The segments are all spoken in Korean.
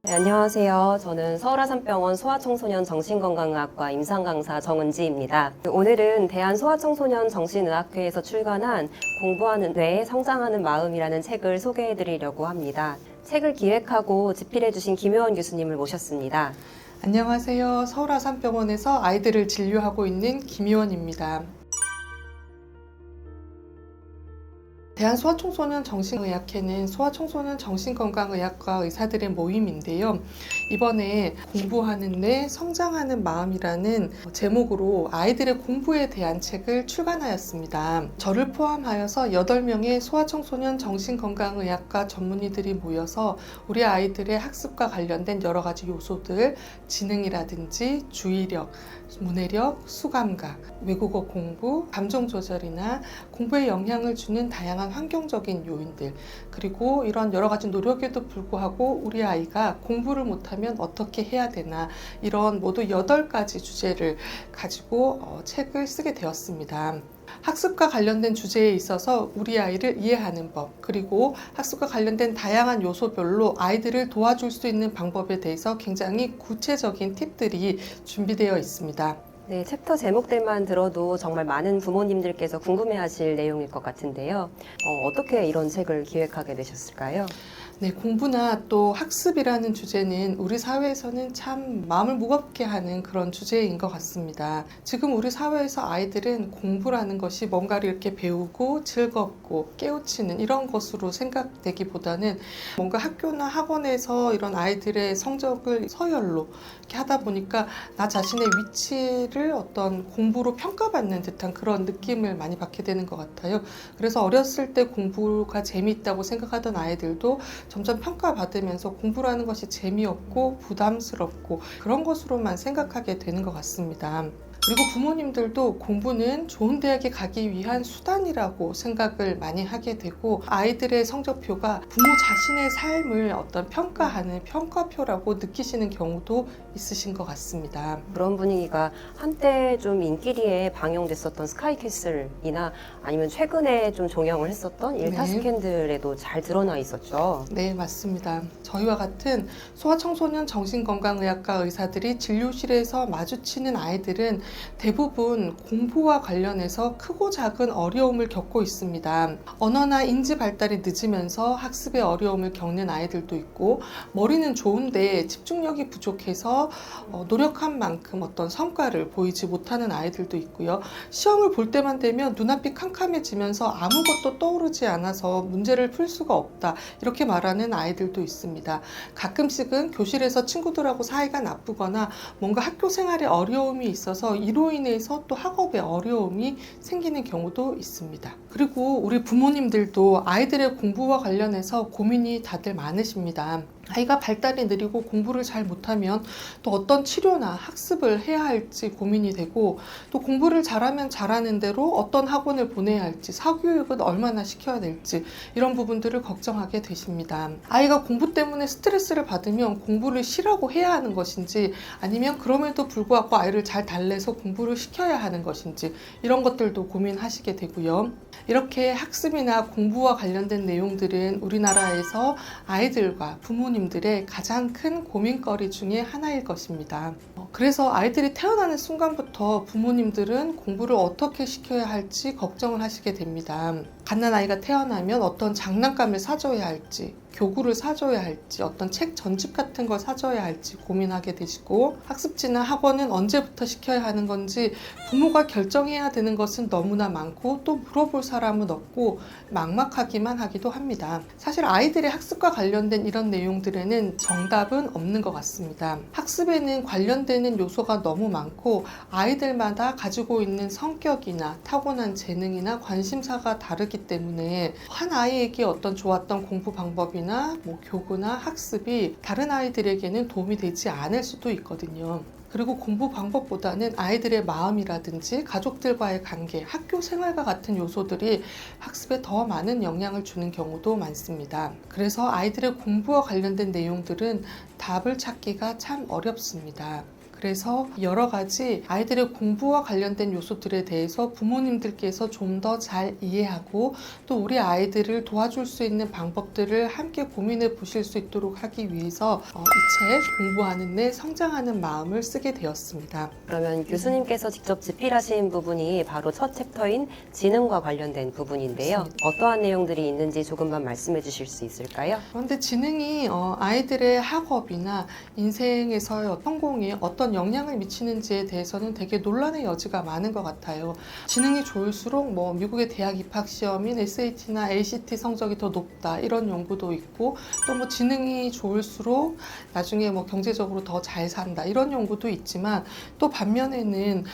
네, 안녕하세요. 저는 서울아산병원 소아청소년 정신건강의학과 임상강사 정은지입니다. 오늘은 대한소아청소년 정신의학회에서 출간한 공부하는 뇌, 성장하는 마음이라는 책을 소개해드리려고 합니다. 책을 기획하고 집필해주신 김효원 교수님을 모셨습니다. 안녕하세요. 서울아산병원에서 아이들을 진료하고 있는 김효원입니다. 대한소아청소년 정신의학회는 소아청소년 정신건강의학과 의사들의 모임인데요. 이번에 공부하는 뇌, 성장하는 마음이라는 제목으로 아이들의 공부에 대한 책을 출간하였습니다. 저를 포함하여서 8명의 소아청소년 정신건강의학과 전문의들이 모여서 우리 아이들의 학습과 관련된 여러 가지 요소들, 지능이라든지 주의력, 문해력, 수감각, 외국어 공부, 감정 조절이나 공부에 영향을 주는 다양한 환경적인 요인들, 그리고 이런 여러 가지 노력에도 불구하고 우리 아이가 공부를 못하면 어떻게 해야 되나, 이런 모두 8가지 주제를 가지고 책을 쓰게 되었습니다. 학습과 관련된 주제에 있어서 우리 아이를 이해하는 법, 그리고 학습과 관련된 다양한 요소별로 아이들을 도와줄 수 있는 방법에 대해서 굉장히 구체적인 팁들이 준비되어 있습니다. 네, 챕터 제목들만 들어도 정말 많은 부모님들께서 궁금해하실 내용일 것 같은데요. 어떻게 이런 책을 기획하게 되셨을까요? 네, 공부나 또 학습이라는 주제는 우리 사회에서는 참 마음을 무겁게 하는 그런 주제인 것 같습니다. 지금 우리 사회에서 아이들은 공부라는 것이 뭔가를 이렇게 배우고 즐겁고 깨우치는 이런 것으로 생각되기보다는 뭔가 학교나 학원에서 이런 아이들의 성적을 서열로 이렇게 하다 보니까 나 자신의 위치를 어떤 공부로 평가받는 듯한 그런 느낌을 많이 받게 되는 것 같아요. 그래서 어렸을 때 공부가 재미있다고 생각하던 아이들도 점점 평가받으면서 공부라는 것이 재미없고 부담스럽고 그런 것으로만 생각하게 되는 것 같습니다. 그리고 부모님들도 공부는 좋은 대학에 가기 위한 수단이라고 생각을 많이 하게 되고, 아이들의 성적표가 부모 자신의 삶을 어떤 평가하는 평가표라고 느끼시는 경우도 있으신 것 같습니다. 그런 분위기가 한때 좀 인기리에 방영됐었던 스카이캐슬이나 아니면 최근에 좀 종영을 했었던 일타 네. 스캔들에도 잘 드러나 있었죠. 네, 맞습니다. 저희와 같은 소아청소년 정신건강의학과 의사들이 진료실에서 마주치는 아이들은 대부분 공부와 관련해서 크고 작은 어려움을 겪고 있습니다. 언어나 인지 발달이 늦으면서 학습에 어려움을 겪는 아이들도 있고, 머리는 좋은데 집중력이 부족해서 노력한 만큼 어떤 성과를 보이지 못하는 아이들도 있고요. 시험을 볼 때만 되면 눈앞이 캄캄해지면서 아무것도 떠오르지 않아서 문제를 풀 수가 없다, 이렇게 말하는 아이들도 있습니다. 가끔씩은 교실에서 친구들하고 사이가 나쁘거나 뭔가 학교 생활에 어려움이 있어서 이로 인해서 또 학업에 어려움이 생기는 경우도 있습니다. 그리고 우리 부모님들도 아이들의 공부와 관련해서 고민이 다들 많으십니다. 아이가 발달이 느리고 공부를 잘 못하면 또 어떤 치료나 학습을 해야 할지 고민이 되고, 또 공부를 잘하면 잘하는 대로 어떤 학원을 보내야 할지, 사교육은 얼마나 시켜야 될지, 이런 부분들을 걱정하게 되십니다. 아이가 공부 때문에 스트레스를 받으면 공부를 쉬라고 해야 하는 것인지, 아니면 그럼에도 불구하고 아이를 잘 달래서 공부를 시켜야 하는 것인지, 이런 것들도 고민하시게 되고요. 이렇게 학습이나 공부와 관련된 내용들은 우리나라에서 아이들과 부모님들의 가장 큰 고민거리 중에 하나일 것입니다. 그래서 아이들이 태어나는 순간부터 부모님들은 공부를 어떻게 시켜야 할지 걱정을 하시게 됩니다. 갓난아이가 태어나면 어떤 장난감을 사줘야 할지, 교구를 사줘야 할지, 어떤 책 전집 같은 걸 사줘야 할지 고민하게 되시고, 학습지나 학원은 언제부터 시켜야 하는 건지 부모가 결정해야 되는 것은 너무나 많고, 또 물어볼 사람은 없고 막막하기만 하기도 합니다. 사실 아이들의 학습과 관련된 이런 내용들에는 정답은 없는 것 같습니다. 학습에는 관련되는 요소가 너무 많고, 아이들마다 가지고 있는 성격이나 타고난 재능이나 관심사가 다르기 때문에 한 아이에게 어떤 좋았던 공부 방법이나 교구나 학습이 다른 아이들에게는 도움이 되지 않을 수도 있거든요. 그리고 공부 방법보다는 아이들의 마음이라든지 가족들과의 관계, 학교 생활과 같은 요소들이 학습에 더 많은 영향을 주는 경우도 많습니다. 그래서 아이들의 공부와 관련된 내용들은 답을 찾기가 참 어렵습니다. 그래서 여러 가지 아이들의 공부와 관련된 요소들에 대해서 부모님들께서 좀 더 잘 이해하고 또 우리 아이들을 도와줄 수 있는 방법들을 함께 고민해 보실 수 있도록 하기 위해서 이 책 공부하는 내 성장하는 마음을 쓰게 되었습니다. 그러면 교수님께서 직접 집필하신 부분이 바로 첫 챕터인 지능과 관련된 부분인데요. 맞습니다. 어떠한 내용들이 있는지 조금만 말씀해 주실 수 있을까요? 그런데 지능이 아이들의 학업이나 인생에서의 성공에 어떤 영향을 미치는지에 대해서는 되게 논란의 여지가 많은 것 같아요. 지능이 좋을수록 뭐 미국의 대학 입학 시험인 SAT나 ACT 성적이 더 높다 이런 연구도 있고 또 뭐 지능이 좋을수록 나중에 뭐 경제적으로 더 잘 산다 이런 연구도 있지만 또 반면에는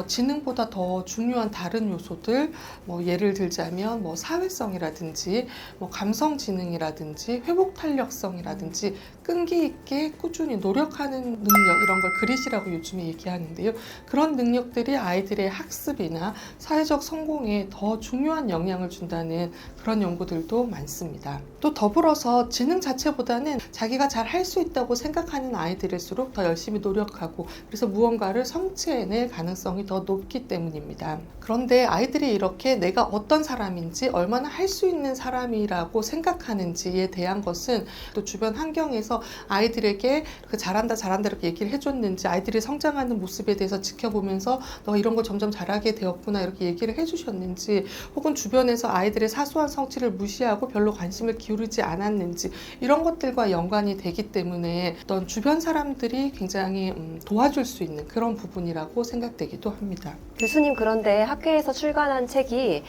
지능보다 더 중요한 다른 요소들 뭐 예를 들자면 뭐 사회성이라든지 뭐 감성 지능이라든지 회복 탄력성이라든지 끈기 있게 꾸준히 노력하는 능력 이런 걸 그릿이라고 요즘에 얘기하는데요. 그런 능력들이 아이들의 학습이나 사회적 성공에 더 중요한 영향을 준다는 그런 연구들도 많습니다. 또 더불어서 지능 자체보다는 자기가 잘 할 수 있다고 생각하는 아이들일수록 더 열심히 노력하고 그래서 무언가를 성취해낼 가능성이 더 높기 때문입니다. 그런데 아이들이 이렇게 내가 어떤 사람인지 얼마나 할 수 있는 사람이라고 생각하는지에 대한 것은 또 주변 환경에서 아이들에게 잘한다 잘한다 이렇게 얘기를 해줬는지 아이들이 성장하는 모습에 대해서 지켜보면서 너 이런 거 점점 잘하게 되었구나 이렇게 얘기를 해주셨는지 혹은 주변에서 아이들의 사소한 성취를 무시하고 별로 관심을 기울이지 않았는지 이런 것들과 연관이 되기 때문에 어떤 주변 사람들이 굉장히 도와줄 수 있는 그런 부분이라고 생각되기도 합니다. 교수님 그런데 학회에서 출간한 책이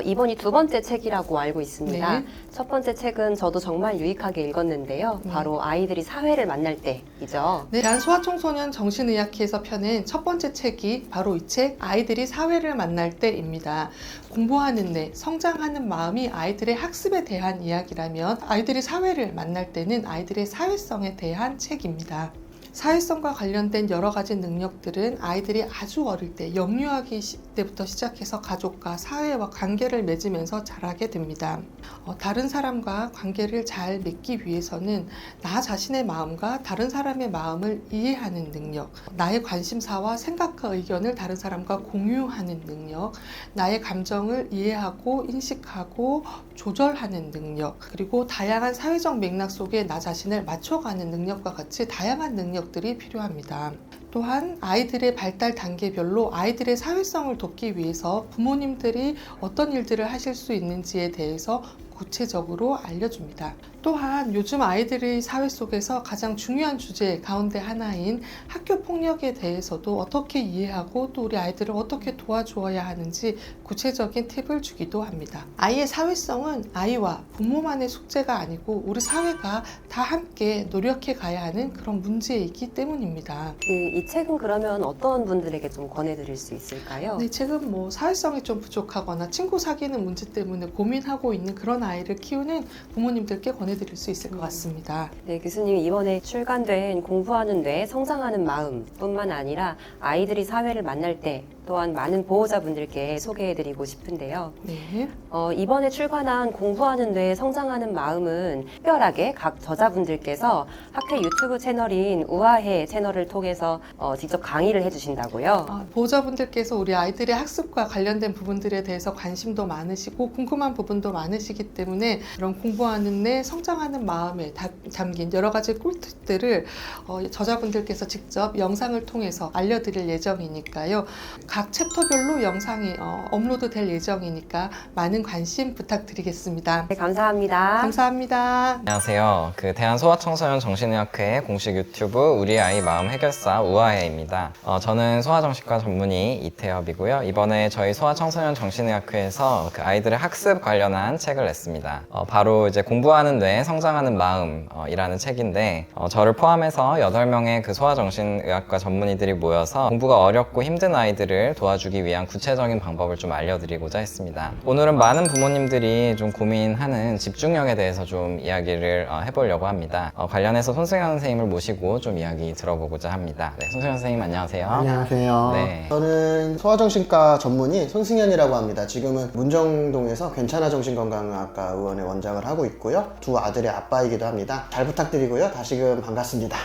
이번이 두 번째 책이라고 알고 있습니다. 네. 첫 번째 책은 저도 정말 유익하게 읽었는데요. 바로 아이들이 사회를 만날 때이죠. 네, 대한소아청소년 정신의학회에서 펴낸 첫 번째 책이 바로 이 책 아이들이 사회를 만날 때입니다. 공부하는 내 성장하는 마음이 아이들의 학습에 대한 이야기라면 아이들이 사회를 만날 때는 아이들의 사회성에 대한 책입니다. 사회성과 관련된 여러 가지 능력들은 아이들이 아주 어릴 때 영유아기 때부터 시작해서 가족과 사회와 관계를 맺으면서 자라게 됩니다. 다른 사람과 관계를 잘 맺기 위해서는 나 자신의 마음과 다른 사람의 마음을 이해하는 능력, 나의 관심사와 생각과 의견을 다른 사람과 공유하는 능력, 나의 감정을 이해하고 인식하고 조절하는 능력, 그리고 다양한 사회적 맥락 속에 나 자신을 맞춰가는 능력과 같이 다양한 능력들이 필요합니다. 또한 아이들의 발달 단계별로 아이들의 사회성을 돕기 위해서 부모님들이 어떤 일들을 하실 수 있는지에 대해서 구체적으로 알려줍니다. 또한 요즘 아이들의 사회 속에서 가장 중요한 주제 가운데 하나인 학교 폭력에 대해서도 어떻게 이해하고 또 우리 아이들을 어떻게 도와주어야 하는지 구체적인 팁을 주기도 합니다. 아이의 사회성은 아이와 부모만의 숙제가 아니고 우리 사회가 다 함께 노력해 가야 하는 그런 문제이기 때문입니다. 이 책은 그러면 어떤 분들에게 좀 권해드릴 수 있을까요? 네, 책은 뭐 사회성이 좀 부족하거나 친구 사귀는 문제 때문에 고민하고 있는 그런 아이를 키우는 부모님들께 권해드릴 수 있을 것 같습니다. 네, 교수님 이번에 출간된 공부하는 뇌, 성장하는 마음뿐만 아니라 아이들이 사회를 만날 때 또한 많은 보호자분들께 소개해드리고 싶은데요. 네. 이번에 출간한 공부하는 뇌, 성장하는 마음은 특별하게 각 저자분들께서 학회 유튜브 채널인 우아해 채널을 통해서 직접 강의를 해주신다고요. 보호자분들께서 우리 아이들의 학습과 관련된 부분들에 대해서 관심도 많으시고 궁금한 부분도 많으시기 때문에 그런 공부하는 뇌, 성장하는 마음에 담긴 여러 가지 꿀팁들을 저자분들께서 직접 영상을 통해서 알려드릴 예정이니까요. 각 챕터별로 영상이 업로드 될 예정이니까 많은 관심 부탁드리겠습니다. 네, 감사합니다. 감사합니다. 안녕하세요. 대한소아청소년 정신의학회 공식 유튜브 우리 아이 마음 해결사 우아해입니다. 저는 소아정신과 전문의 이태엽이고요. 이번에 저희 소아청소년 정신의학회에서 아이들의 학습 관련한 책을 냈습니다. 바로 이제 공부하는 뇌, 성장하는 마음이라는 책인데 저를 포함해서 8명의 소아정신의학과 전문의들이 모여서 공부가 어렵고 힘든 아이들을 도와주기 위한 구체적인 방법을 좀 알려드리고자 했습니다. 오늘은 많은 부모님들이 좀 고민하는 집중력에 대해서 좀 이야기를 해보려고 합니다. 관련해서 손승현 선생님을 모시고 좀 이야기 들어보고자 합니다. 네, 손승현 선생님 안녕하세요. 안녕하세요. 네. 저는 소아정신과 전문의 손승현이라고 합니다. 지금은 문정동에서 괜찮아 정신건강의학과 의원의 원장을 하고 있고요. 두 아들의 아빠이기도 합니다. 잘 부탁드리고요. 다시금 반갑습니다.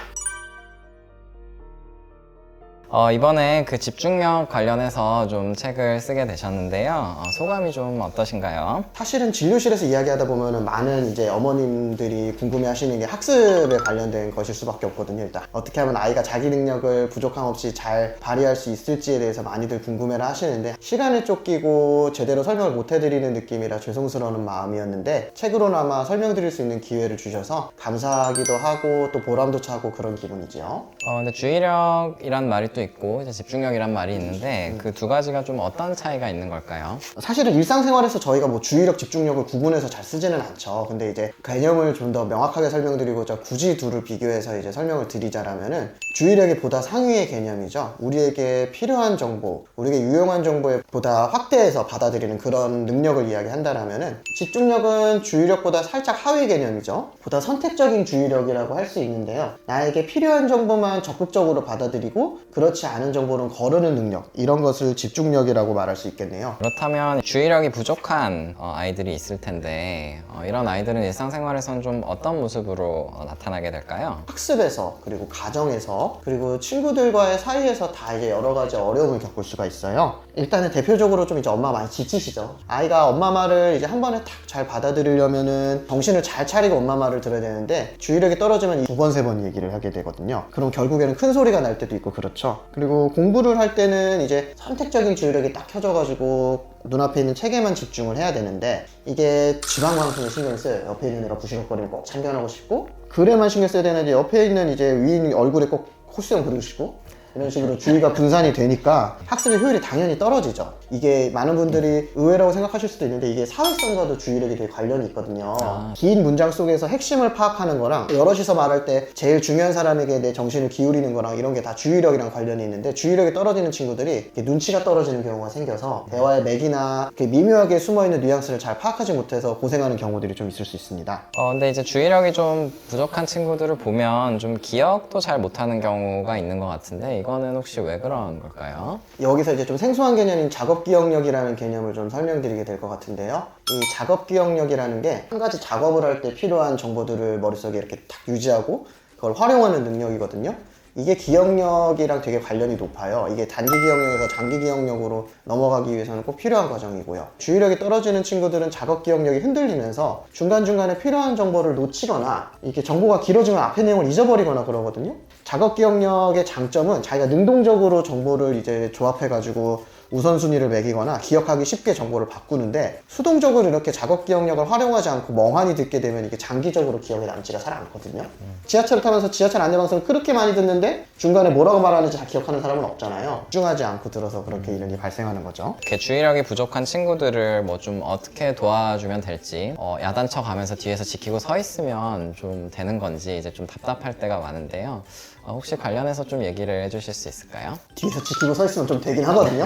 이번에 그 집중력 관련해서 좀 책을 쓰게 되셨는데요. 소감이 좀 어떠신가요? 사실은 진료실에서 이야기하다 보면은 많은 이제 어머님들이 궁금해하시는 게 학습에 관련된 것일 수밖에 없거든요. 일단 어떻게 하면 아이가 자기 능력을 부족함 없이 잘 발휘할 수 있을지에 대해서 많이들 궁금해를 하시는데 시간에 쫓기고 제대로 설명을 못 해드리는 느낌이라 죄송스러운 마음이었는데 책으로나마 설명드릴 수 있는 기회를 주셔서 감사하기도 하고 또 보람도 차고 그런 기분이지요. 근데 주의력이란 말이 또 있고 이제 집중력이란 말이 있는데 그 두 가지가 좀 어떤 차이가 있는 걸까요? 사실은 일상생활에서 저희가 뭐 주의력, 집중력을 구분해서 잘 쓰지는 않죠. 근데 이제 개념을 좀 더 명확하게 설명드리고자 굳이 둘을 비교해서 이제 설명을 드리자라면은 주의력이 보다 상위의 개념이죠. 우리에게 필요한 정보, 우리에게 유용한 정보에 보다 확대해서 받아들이는 그런 능력을 이야기한다라면은 집중력은 주의력보다 살짝 하위 개념이죠. 보다 선택적인 주의력이라고 할 수 있는데요. 나에게 필요한 정보만 적극적으로 받아들이고 그렇지 않은 정보는 거르는 능력, 이런 것을 집중력이라고 말할 수 있겠네요. 그렇다면 주의력이 부족한 아이들이 있을 텐데 이런 아이들은 일상생활에서는 좀 어떤 모습으로 나타나게 될까요? 학습에서 그리고 가정에서 그리고 친구들과의 사이에서 다 이제 여러 가지 어려움을 겪을 수가 있어요. 일단은 대표적으로 좀 이제 엄마 많이 지치시죠. 아이가 엄마 말을 이제 한 번에 탁 잘 받아들이려면은 정신을 잘 차리고 엄마 말을 들어야 되는데 주의력이 떨어지면 두 번, 세 번 얘기를 하게 되거든요. 그럼 결국에는 큰 소리가 날 때도 있고 그렇죠. 그리고 공부를 할 때는 이제 선택적인 주의력이 딱 켜져가지고 눈앞에 있는 책에만 집중을 해야 되는데 이게 지방방송에 신경을 써요. 옆에 있는 애가 부시럭거리면 꼭 참견하고 싶고 글에만 신경 써야 되는데 옆에 있는 이제 위인 얼굴에 꼭 코수염 그리고 싶고 이런 식으로 주의가 분산이 되니까 학습의 효율이 당연히 떨어지죠. 이게 많은 분들이 의외라고 생각하실 수도 있는데 이게 사회성과도 주의력이 되게 관련이 있거든요. 긴 문장 속에서 핵심을 파악하는 거랑 여럿이서 말할 때 제일 중요한 사람에게 내 정신을 기울이는 거랑 이런 게 다 주의력이랑 관련이 있는데 주의력이 떨어지는 친구들이 눈치가 떨어지는 경우가 생겨서 대화의 맥이나 미묘하게 숨어있는 뉘앙스를 잘 파악하지 못해서 고생하는 경우들이 좀 있을 수 있습니다. 근데 이제 주의력이 좀 부족한 친구들을 보면 좀 기억도 잘 못하는 경우가 있는 것 같은데 이거는 혹시 왜 그런 걸까요? 여기서 이제 좀 생소한 개념인 작업기억력이라는 개념을 좀 설명드리게 될 것 같은데요. 이 작업기억력이라는 게 한 가지 작업을 할 때 필요한 정보들을 머릿속에 이렇게 딱 유지하고 그걸 활용하는 능력이거든요. 이게 기억력이랑 되게 관련이 높아요. 이게 단기 기억력에서 장기 기억력으로 넘어가기 위해서는 꼭 필요한 과정이고요. 주의력이 떨어지는 친구들은 작업 기억력이 흔들리면서 중간중간에 필요한 정보를 놓치거나 이렇게 정보가 길어지면 앞에 내용을 잊어버리거나 그러거든요. 작업 기억력의 장점은 자기가 능동적으로 정보를 이제 조합해가지고 우선순위를 매기거나 기억하기 쉽게 정보를 바꾸는데 수동적으로 이렇게 작업 기억력을 활용하지 않고 멍하니 듣게 되면 이게 장기적으로 기억에 남지가 잘 않거든요. 지하철을 타면서 지하철 안내방송을 그렇게 많이 듣는데 중간에 뭐라고 말하는지 다 기억하는 사람은 없잖아요. 집중하지 않고 들어서 그렇게 이런 게 발생하는 거죠. 이렇게 주의력이 부족한 친구들을 뭐 좀 어떻게 도와주면 될지 야단쳐 가면서 뒤에서 지키고 서 있으면 좀 되는 건지 이제 좀 답답할 때가 많은데요. 혹시 관련해서 좀 얘기를 해주실 수 있을까요? 뒤에서 지키고 서 있으면 좀 되긴 하거든요.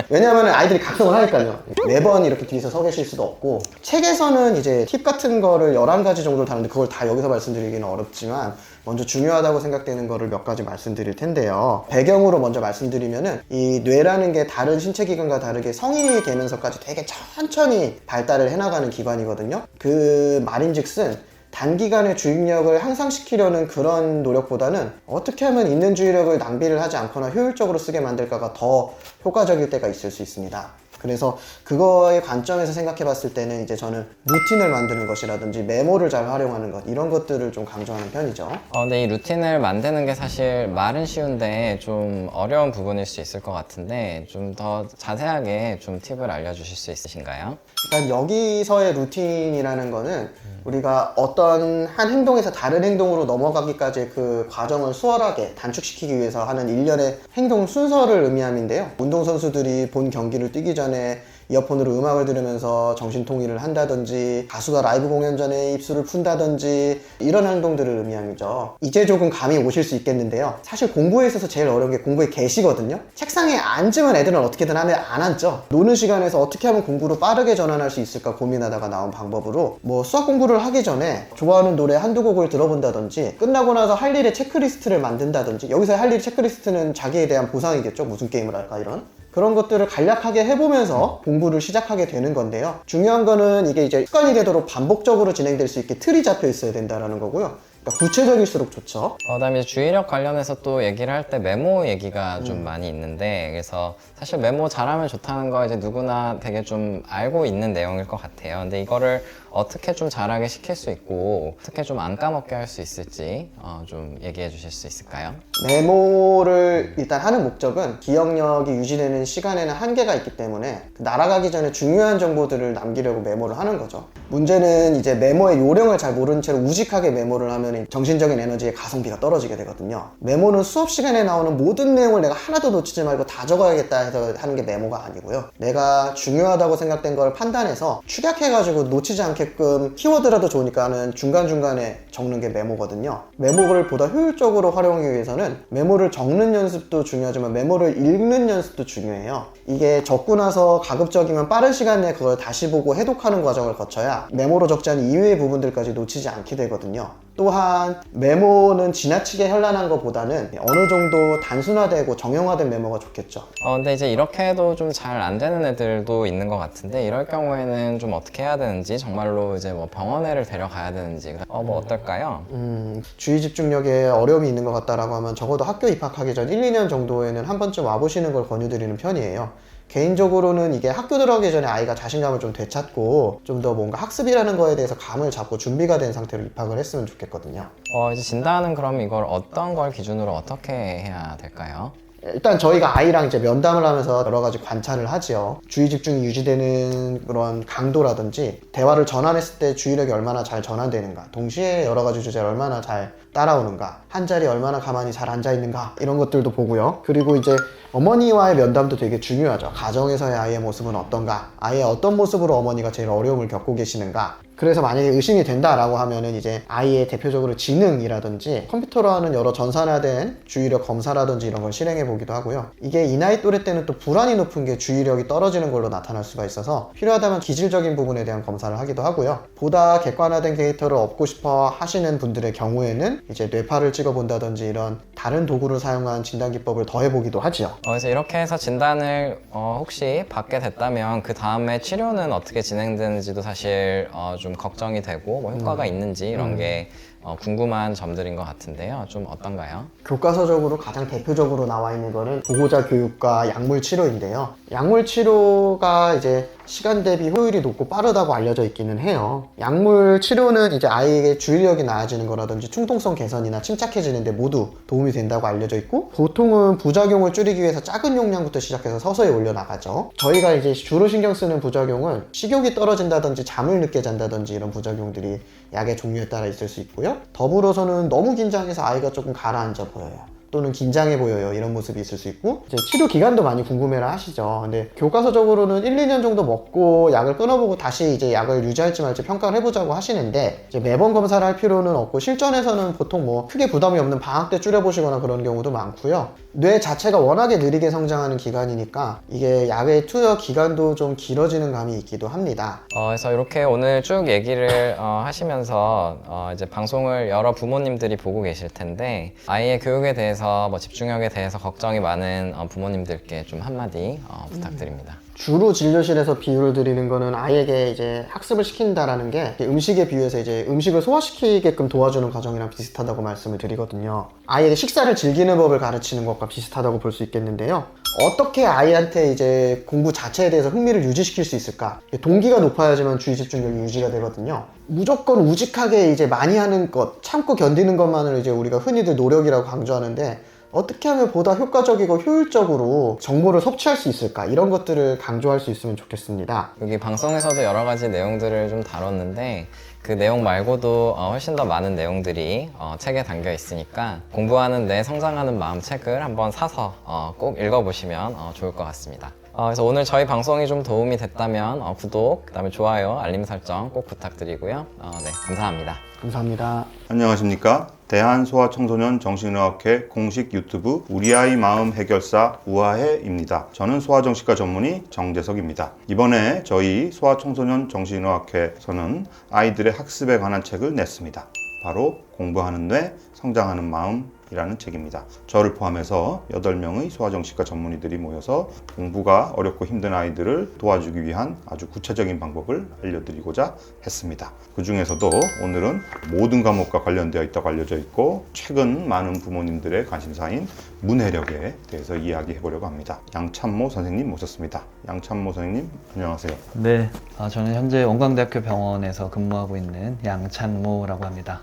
왜냐하면 아이들이 각성을 하니까요. 매번 이렇게 뒤에서 서 계실 수도 없고 책에서는 이제 팁 같은 거를 11가지 정도 다는데 그걸 다 여기서 말씀드리기는 어렵지만 먼저 중요하다고 생각되는 거를 몇 가지 말씀드릴 텐데요. 배경으로 먼저 말씀드리면은 이 뇌라는 게 다른 신체 기관과 다르게 성인이 되면서까지 되게 천천히 발달을 해나가는 기관이거든요. 그 말인즉슨 단기간의 주의력을 향상시키려는 그런 노력보다는 어떻게 하면 있는 주의력을 낭비를 하지 않거나 효율적으로 쓰게 만들까가 더 효과적일 때가 있을 수 있습니다. 그래서 그거의 관점에서 생각해 봤을 때는 이제 저는 루틴을 만드는 것이라든지 메모를 잘 활용하는 것 이런 것들을 좀 강조하는 편이죠. 근데 이 루틴을 만드는 게 사실 말은 쉬운데 좀 어려운 부분일 수 있을 것 같은데 좀 더 자세하게 좀 팁을 알려주실 수 있으신가요? 일단 여기서의 루틴이라는 거는 우리가 어떤 한 행동에서 다른 행동으로 넘어가기까지 그 과정을 수월하게 단축시키기 위해서 하는 일련의 행동 순서를 의미함인데요. 운동선수들이 본 경기를 뛰기 전에 이어폰으로 음악을 들으면서 정신통일을 한다든지 가수가 라이브 공연 전에 입술을 푼다든지 이런 행동들을 의미함이죠. 이제 조금 감이 오실 수 있겠는데요. 사실 공부에 있어서 제일 어려운 게 공부의 개시거든요. 책상에 앉으면 애들은 어떻게든 안 앉죠. 노는 시간에서 어떻게 하면 공부로 빠르게 전환할 수 있을까 고민하다가 나온 방법으로 뭐 수학 공부를 하기 전에 좋아하는 노래 한두 곡을 들어본다든지 끝나고 나서 할 일의 체크리스트를 만든다든지 여기서 할 일 체크리스트는 자기에 대한 보상이겠죠. 무슨 게임을 할까 이런 그런 것들을 간략하게 해보면서 공부를 시작하게 되는 건데요. 중요한 거는 이게 이제 습관이 되도록 반복적으로 진행될 수 있게 틀이 잡혀 있어야 된다는 거고요. 그러니까 구체적일수록 좋죠. 그다음에 주의력 관련해서 또 얘기를 할 때 메모 얘기가 좀 많이 있는데, 그래서 사실 메모 잘하면 좋다는 거 이제 누구나 되게 좀 알고 있는 내용일 것 같아요. 근데 이거를 어떻게 좀 잘하게 시킬 수 있고 어떻게 좀 안 까먹게 할 수 있을지 좀 얘기해 주실 수 있을까요? 메모를 일단 하는 목적은 기억력이 유지되는 시간에는 한계가 있기 때문에 날아가기 전에 중요한 정보들을 남기려고 메모를 하는 거죠. 문제는 이제 메모의 요령을 잘 모르는 채로 우직하게 메모를 하면 정신적인 에너지의 가성비가 떨어지게 되거든요. 메모는 수업 시간에 나오는 모든 내용을 내가 하나도 놓치지 말고 다 적어야겠다 해서 하는 게 메모가 아니고요. 내가 중요하다고 생각된 걸 판단해서 축약해가지고 놓치지 않게끔 키워드라도 좋으니까 하는 중간중간에 적는 게 메모거든요. 메모를 보다 효율적으로 활용하기 위해서는 메모를 적는 연습도 중요하지만 메모를 읽는 연습도 중요해요. 이게 적고 나서 가급적이면 빠른 시간 내에 그걸 다시 보고 해독하는 과정을 거쳐야 메모로 적지 않은 이외의 부분들까지 놓치지 않게 되거든요. 또한 메모는 지나치게 현란한 것보다는 어느 정도 단순화되고 정형화된 메모가 좋겠죠. 근데 이제 이렇게 해도 좀 잘 안 되는 애들도 있는 것 같은데, 이럴 경우에는 좀 어떻게 해야 되는지, 정말로 이제 뭐 병원에를 데려가야 되는지 뭐 어떨까요? 주의 집중력에 어려움이 있는 것 같다라고 하면 적어도 학교 입학하기 전 1, 2년 정도에는 한 번쯤 와보시는 걸 권유드리는 편이에요. 개인적으로는 이게 학교 들어가기 전에 아이가 자신감을 좀 되찾고 좀 더 뭔가 학습이라는 거에 대해서 감을 잡고 준비가 된 상태로 입학을 했으면 좋겠거든요. 이제 진단은 그럼 이걸 어떤 걸 기준으로 어떻게 해야 될까요? 일단 저희가 아이랑 이제 면담을 하면서 여러 가지 관찰을 하지요. 주의 집중이 유지되는 그런 강도라든지 대화를 전환했을 때 주의력이 얼마나 잘 전환되는가, 동시에 여러 가지 주제를 얼마나 잘 따라오는가, 한 자리에 얼마나 가만히 잘 앉아 있는가, 이런 것들도 보고요. 그리고 이제 어머니와의 면담도 되게 중요하죠. 가정에서의 아이의 모습은 어떤가, 아이의 어떤 모습으로 어머니가 제일 어려움을 겪고 계시는가. 그래서 만약에 의심이 된다라고 하면은 이제 아이의 대표적으로 지능이라든지 컴퓨터로 하는 여러 전산화된 주의력 검사라든지 이런 걸 실행해 보기도 하고요. 이게 이 나이 또래 때는 또 불안이 높은 게 주의력이 떨어지는 걸로 나타날 수가 있어서 필요하다면 기질적인 부분에 대한 검사를 하기도 하고요. 보다 객관화된 데이터를 얻고 싶어 하시는 분들의 경우에는 이제 뇌파를 찍어 본다든지 이런 다른 도구를 사용한 진단 기법을 더해 보기도 하지요. 그래서 이렇게 해서 진단을 혹시 받게 됐다면 그 다음에 치료는 어떻게 진행되는지도 사실 좀 걱정이 되고 뭐 효과가 있는지 이런 게 궁금한 점들인 것 같은데요. 좀 어떤가요? 교과서적으로 가장 대표적으로 나와 있는 거는 보호자 교육과 약물 치료인데요. 약물 치료가 이제 시간 대비 효율이 높고 빠르다고 알려져 있기는 해요. 약물 치료는 이제 아이에게 주의력이 나아지는 거라든지 충동성 개선이나 침착해지는 데 모두 도움이 된다고 알려져 있고, 보통은 부작용을 줄이기 위해서 작은 용량부터 시작해서 서서히 올려나가죠. 저희가 이제 주로 신경 쓰는 부작용은 식욕이 떨어진다든지 잠을 늦게 잔다든지 이런 부작용들이 약의 종류에 따라 있을 수 있고요. 더불어서는 너무 긴장해서 아이가 조금 가라앉아 보여요. 또는 긴장해 보여요. 이런 모습이 있을 수 있고, 이제 치료 기간도 많이 궁금해라 하시죠. 근데 교과서적으로는 1, 2년 정도 먹고 약을 끊어보고 다시 이제 약을 유지할지 말지 평가를 해보자고 하시는데, 이제 매번 검사를 할 필요는 없고 실전에서는 보통 뭐 크게 부담이 없는 방학 때 줄여보시거나 그런 경우도 많고요. 뇌 자체가 워낙에 느리게 성장하는 기관이니까 이게 약의 투여 기간도 좀 길어지는 감이 있기도 합니다. 그래서 이렇게 오늘 쭉 얘기를 하시면서 이제 방송을 여러 부모님들이 보고 계실 텐데, 아이의 교육에 대해서 뭐 집중력에 대해서 걱정이 많은 부모님들께 좀 한마디 부탁드립니다. 주로 진료실에서 비유를 드리는 거는 아이에게 이제 학습을 시킨다라는 게 음식에 비유해서 이제 음식을 소화시키게끔 도와주는 과정이랑 비슷하다고 말씀을 드리거든요. 아이에게 식사를 즐기는 법을 가르치는 것과 비슷하다고 볼 수 있겠는데요. 어떻게 아이한테 이제 공부 자체에 대해서 흥미를 유지시킬 수 있을까? 동기가 높아야지만 주의 집중력이 유지가 되거든요. 무조건 우직하게 이제 많이 하는 것, 참고 견디는 것만을 이제 우리가 흔히들 노력이라고 강조하는데, 어떻게 하면 보다 효과적이고 효율적으로 정보를 섭취할 수 있을까? 이런 것들을 강조할 수 있으면 좋겠습니다. 여기 방송에서도 여러 가지 내용들을 좀 다뤘는데, 그 내용 말고도 훨씬 더 많은 내용들이 책에 담겨 있으니까 공부하는 내 성장하는 마음 책을 한번 사서 꼭 읽어보시면 좋을 것 같습니다. 그래서 오늘 저희 방송이 좀 도움이 됐다면 구독, 그 다음에 좋아요, 알림 설정 꼭 부탁드리고요. 네, 감사합니다. 감사합니다. 안녕하십니까. 대한소아청소년 정신의학회 공식 유튜브 우리 아이 마음 해결사 우아해입니다. 저는 소아정신과 전문의 정재석입니다. 이번에 저희 소아청소년 정신의학회에서는 아이들의 학습에 관한 책을 냈습니다. 바로 공부하는 뇌, 성장하는 마음 이라는 책입니다. 저를 포함해서 8명의 소아정신과 전문의들이 모여서 공부가 어렵고 힘든 아이들을 도와주기 위한 아주 구체적인 방법을 알려드리고자 했습니다. 그 중에서도 오늘은 모든 과목과 관련되어 있다고 알려져 있고 최근 많은 부모님들의 관심사인 문해력에 대해서 이야기해 보려고 합니다. 양찬모 선생님 모셨습니다. 양찬모 선생님 안녕하세요. 네, 저는 현재 원광대학교 병원에서 근무하고 있는 양찬모라고 합니다.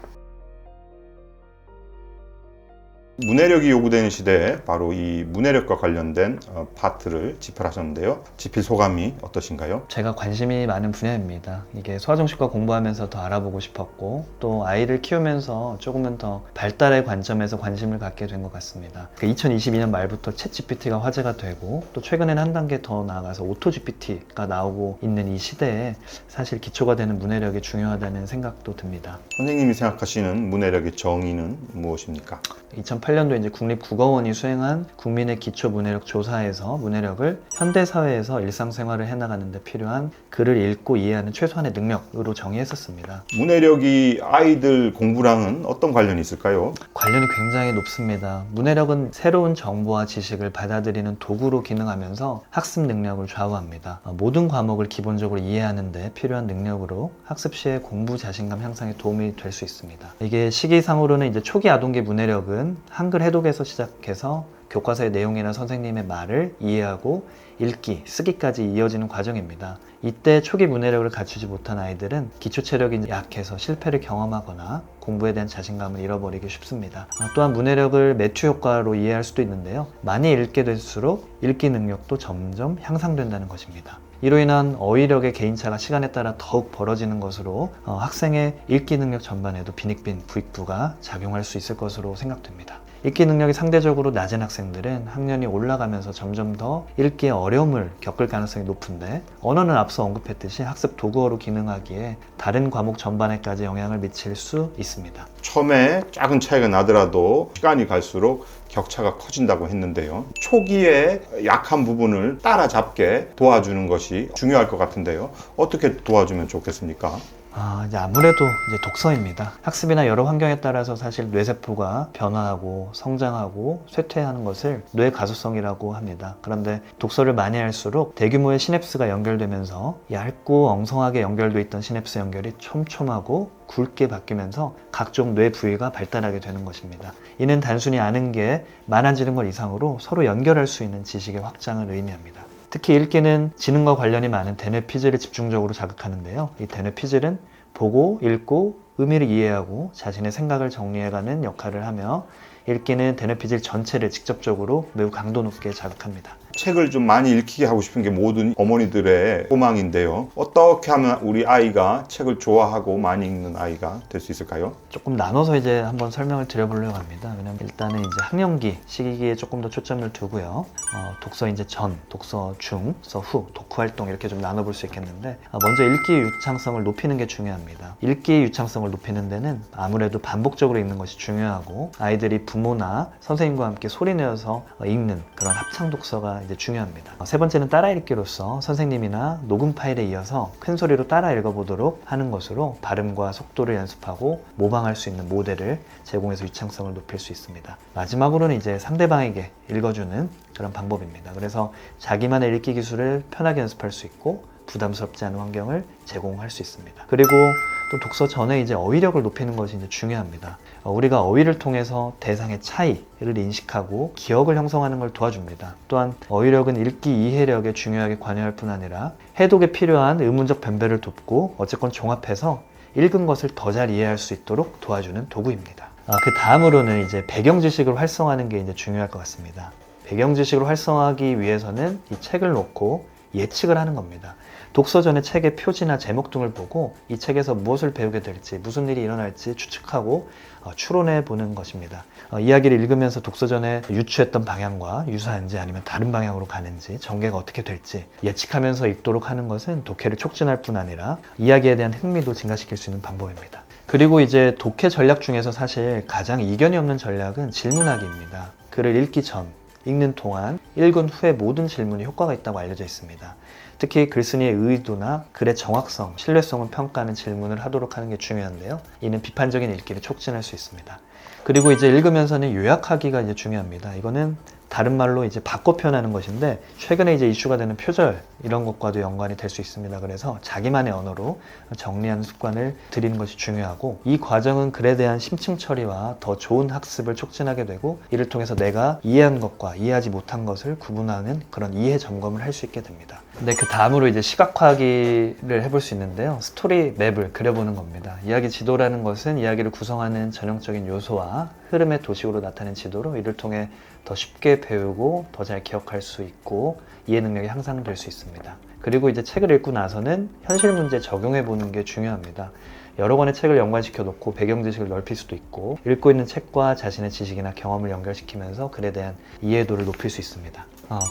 문해력이 요구되는 시대에 바로 이 문해력과 관련된 파트를 집필하셨는데요. 집필 소감이 어떠신가요? 제가 관심이 많은 분야입니다. 이게 소아정신과 공부하면서 더 알아보고 싶었고 또 아이를 키우면서 조금은 더 발달의 관점에서 관심을 갖게 된 것 같습니다. 2022년 말부터 챗 GPT가 화제가 되고 또 최근에는 한 단계 더 나아가서 오토 GPT가 나오고 있는 이 시대에 사실 기초가 되는 문해력이 중요하다는 생각도 듭니다. 선생님이 생각하시는 문해력의 정의는 무엇입니까? 2008년도에 이제 국립국어원이 수행한 국민의 기초 문해력 조사에서 문해력을 현대사회에서 일상생활을 해나가는 데 필요한 글을 읽고 이해하는 최소한의 능력으로 정의했었습니다. 문해력이 아이들 공부랑은 어떤 관련이 있을까요? 관련이 굉장히 높습니다. 문해력은 새로운 정보와 지식을 받아들이는 도구로 기능하면서 학습 능력을 좌우합니다. 모든 과목을 기본적으로 이해하는 데 필요한 능력으로 학습 시의 공부 자신감 향상에 도움이 될 수 있습니다. 이게 시기상으로는 이제 초기 아동기 문해력은 한글 해독에서 시작해서 교과서의 내용이나 선생님의 말을 이해하고 읽기, 쓰기까지 이어지는 과정입니다. 이때 초기 문해력을 갖추지 못한 아이들은 기초 체력이 약해서 실패를 경험하거나 공부에 대한 자신감을 잃어버리기 쉽습니다. 또한 문해력을 매튜 효과로 이해할 수도 있는데요. 많이 읽게 될수록 읽기 능력도 점점 향상된다는 것입니다. 이로 인한 어휘력의 개인차가 시간에 따라 더욱 벌어지는 것으로 학생의 읽기 능력 전반에도 빈익빈 부익부가 작용할 수 있을 것으로 생각됩니다. 읽기 능력이 상대적으로 낮은 학생들은 학년이 올라가면서 점점 더 읽기에 어려움을 겪을 가능성이 높은데 언어는 앞서 언급했듯이 학습 도구어로 기능하기에 다른 과목 전반에까지 영향을 미칠 수 있습니다. 처음에 작은 차이가 나더라도 시간이 갈수록 격차가 커진다고 했는데요. 초기에 약한 부분을 따라잡게 도와주는 것이 중요할 것 같은데요. 어떻게 도와주면 좋겠습니까? 이제 아무래도 이제 독서입니다. 학습이나 여러 환경에 따라서 사실 뇌세포가 변화하고 성장하고 쇠퇴하는 것을 뇌 가소성이라고 합니다. 그런데 독서를 많이 할수록 대규모의 시냅스가 연결되면서 얇고 엉성하게 연결되어 있던 시냅스 연결이 촘촘하고 굵게 바뀌면서 각종 뇌 부위가 발달하게 되는 것입니다. 이는 단순히 아는 게 많아지는 것 이상으로 서로 연결할 수 있는 지식의 확장을 의미합니다. 특히 읽기는 지능과 관련이 많은 대뇌 피질을 집중적으로 자극하는데요. 이 대뇌 피질은 보고, 읽고, 의미를 이해하고 자신의 생각을 정리해가는 역할을 하며 읽기는 대뇌 피질 전체를 직접적으로 매우 강도 높게 자극합니다. 책을 좀 많이 읽히게 하고 싶은 게 모든 어머니들의 소망인데요. 어떻게 하면 우리 아이가 책을 좋아하고 많이 읽는 아이가 될 수 있을까요? 조금 나눠서 이제 한번 설명을 드려보려고 합니다. 왜냐면 일단은 이제 학령기, 시기기에 조금 더 초점을 두고요. 독서 이제 전, 독서 중, 독서 후, 독후 활동 이렇게 좀 나눠볼 수 있겠는데 먼저 읽기 유창성을 높이는 게 중요합니다. 읽기 유창성을 높이는 데는 아무래도 반복적으로 읽는 것이 중요하고 아이들이 부모나 선생님과 함께 소리내어서 읽는 그런 합창 독서가 이제 중요합니다. 세 번째는 따라 읽기로서 선생님이나 녹음 파일에 이어서 큰 소리로 따라 읽어보도록 하는 것으로 발음과 속도를 연습하고 모방할 수 있는 모델을 제공해서 유창성을 높일 수 있습니다. 마지막으로는 이제 상대방에게 읽어주는 그런 방법입니다. 그래서 자기만의 읽기 기술을 편하게 연습할 수 있고 부담스럽지 않은 환경을 제공할 수 있습니다. 그리고 또 독서 전에 이제 어휘력을 높이는 것이 이제 중요합니다. 우리가 어휘를 통해서 대상의 차이를 인식하고 기억을 형성하는 걸 도와줍니다. 또한 어휘력은 읽기 이해력에 중요하게 관여할 뿐 아니라 해독에 필요한 의문적 변별을 돕고 어쨌건 종합해서 읽은 것을 더 잘 이해할 수 있도록 도와주는 도구입니다. 그 다음으로는 이제 배경 지식을 활성화하는 게 이제 중요할 것 같습니다. 배경 지식을 활성화하기 위해서는 이 책을 놓고 예측을 하는 겁니다. 독서 전에 책의 표지나 제목 등을 보고 이 책에서 무엇을 배우게 될지, 무슨 일이 일어날지 추측하고 추론해 보는 것입니다. 이야기를 읽으면서 독서 전에 유추했던 방향과 유사한지 아니면 다른 방향으로 가는지, 전개가 어떻게 될지 예측하면서 읽도록 하는 것은 독해를 촉진할 뿐 아니라 이야기에 대한 흥미도 증가시킬 수 있는 방법입니다. 그리고 이제 독해 전략 중에서 사실 가장 이견이 없는 전략은 질문하기입니다. 글을 읽기 전, 읽는 동안, 읽은 후에 모든 질문이 효과가 있다고 알려져 있습니다. 특히 글쓴이의 의도나 글의 정확성, 신뢰성을 평가하는 질문을 하도록 하는 게 중요한데요. 이는 비판적인 읽기를 촉진할 수 있습니다. 그리고 이제 읽으면서는 요약하기가 이제 중요합니다. 이거는 다른 말로 이제 바꿔 표현하는 것인데 최근에 이제 이슈가 되는 표절 이런 것과도 연관이 될 수 있습니다. 그래서 자기만의 언어로 정리하는 습관을 들이는 것이 중요하고 이 과정은 글에 대한 심층 처리와 더 좋은 학습을 촉진하게 되고 이를 통해서 내가 이해한 것과 이해하지 못한 것을 구분하는 그런 이해 점검을 할 수 있게 됩니다. 근데 그 다음으로 이제 시각화하기를 해볼 수 있는데요. 스토리 맵을 그려보는 겁니다. 이야기 지도라는 것은 이야기를 구성하는 전형적인 요소와 흐름의 도식으로 나타낸 지도로 이를 통해 더 쉽게 배우고 더 잘 기억할 수 있고 이해 능력이 향상될 수 있습니다. 그리고 이제 책을 읽고 나서는 현실 문제 적용해 보는 게 중요합니다. 여러 권의 책을 연관시켜 놓고 배경 지식을 넓힐 수도 있고 읽고 있는 책과 자신의 지식이나 경험을 연결시키면서 글에 대한 이해도를 높일 수 있습니다.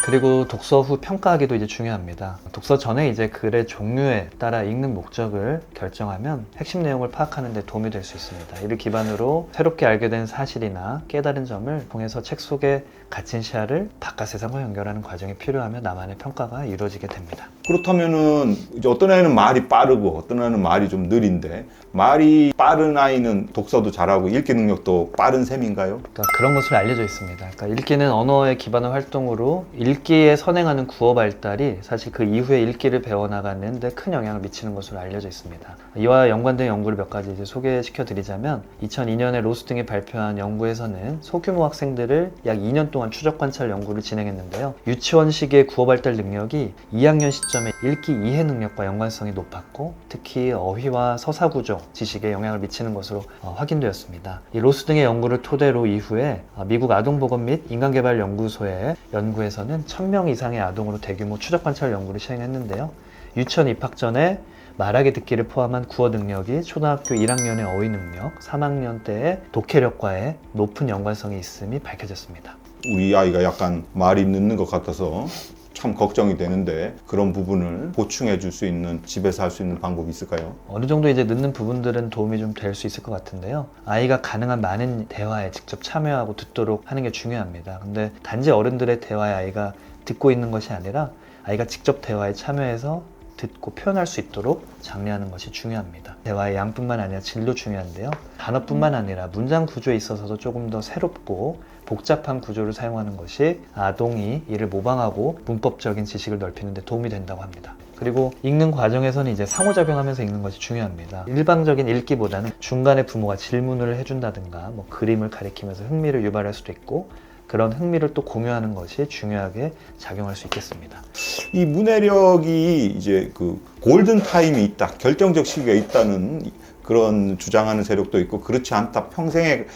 그리고 독서 후 평가하기도 이제 중요합니다. 독서 전에 이제 글의 종류에 따라 읽는 목적을 결정하면 핵심 내용을 파악하는 데 도움이 될 수 있습니다. 이를 기반으로 새롭게 알게 된 사실이나 깨달은 점을 통해서 책 속에 갇힌 시야를 바깥 세상과 연결하는 과정이 필요하며 나만의 평가가 이루어지게 됩니다. 그렇다면은 이제 어떤 애는 말이 빠르고 어떤 애는 말이 좀 느린데 말이 빠른 아이는 독서도 잘하고 읽기 능력도 빠른 셈인가요? 그러니까 그런 것으로 알려져 있습니다. 그러니까 읽기는 언어에 기반한 활동으로 읽기에 선행하는 구어 발달이 사실 그 이후에 읽기를 배워나가는 데 큰 영향을 미치는 것으로 알려져 있습니다. 이와 연관된 연구를 몇 가지 이제 소개시켜 드리자면 2002년에 로스 등이 발표한 연구에서는 소규모 학생들을 약 2년 동안 추적 관찰 연구를 진행했는데요. 유치원 시기의 구어 발달 능력이 2학년 시점에 읽기 이해 능력과 연관성이 높았고 특히 어휘와 서사 구조 지식에 영향을 미치는 것으로 확인되었습니다. 이 로스 등의 연구를 토대로 이후에 미국 아동보건 및 인간개발연구소의 연구에서는 1000명 이상의 아동으로 대규모 추적 관찰 연구를 시행했는데요. 유치원 입학 전에 말하기 듣기를 포함한 구어 능력이 초등학교 1학년의 어휘 능력, 3학년 때의 독해력과의 높은 연관성이 있음이 밝혀졌습니다. 우리 아이가 약간 말이 늦는 것 같아서 참 걱정이 되는데 그런 부분을 보충해 줄 수 있는 집에서 할 수 있는 방법이 있을까요? 어느 정도 이제 늦는 부분들은 도움이 좀 될 수 있을 것 같은데요. 아이가 가능한 많은 대화에 직접 참여하고 듣도록 하는 게 중요합니다. 근데 단지 어른들의 대화에 아이가 듣고 있는 것이 아니라 아이가 직접 대화에 참여해서 듣고 표현할 수 있도록 장려하는 것이 중요합니다. 대화의 양뿐만 아니라 질도 중요한데요. 단어뿐만 아니라 문장 구조에 있어서도 조금 더 새롭고 복잡한 구조를 사용하는 것이 아동이 이를 모방하고 문법적인 지식을 넓히는 데 도움이 된다고 합니다. 그리고 읽는 과정에서는 이제 상호작용하면서 읽는 것이 중요합니다. 일방적인 읽기보다는 중간에 부모가 질문을 해준다든가 그림을 가리키면서 흥미를 유발할 수도 있고 그런 흥미를 또 공유하는 것이 중요하게 작용할 수 있겠습니다. 이 문해력이 이제 그 골든 타임이 있다, 결정적 시기가 있다는 그런 주장하는 세력도 있고 그렇지 않다, 평생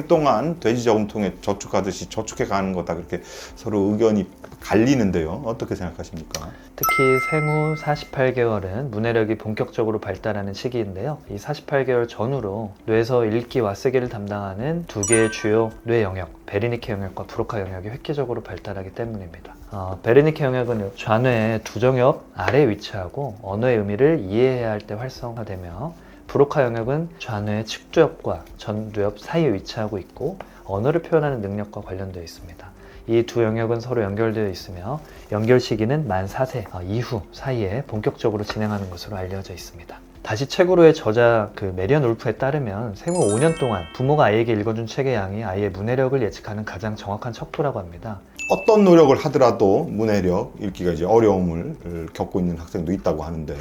동안 돼지 저금통에 저축하듯이 저축해 가는 거다, 그렇게 서로 의견이 갈리는데요. 어떻게 생각하십니까? 특히 생후 48개월은 문해력이 본격적으로 발달하는 시기인데요. 이 48개월 전후로 뇌에서 읽기와 쓰기를 담당하는 두 개의 주요 뇌 영역, 베르니케 영역과 브로카 영역이 획기적으로 발달하기 때문입니다. 베르니케 영역은 좌뇌의 두정엽 아래에 위치하고 언어의 의미를 이해해야 할 때 활성화되며 브로카 영역은 좌뇌의 측두엽과 전두엽 사이에 위치하고 있고 언어를 표현하는 능력과 관련되어 있습니다. 이 두 영역은 서로 연결되어 있으며 연결 시기는 만 4세 이후 사이에 본격적으로 진행하는 것으로 알려져 있습니다. 다시 책으로의 저자 메리언 울프에 따르면 생후 5년 동안 부모가 아이에게 읽어준 책의 양이 아이의 문해력을 예측하는 가장 정확한 척도라고 합니다. 어떤 노력을 하더라도 문해력, 읽기가 이제 어려움을 겪고 있는 학생도 있다고 하는데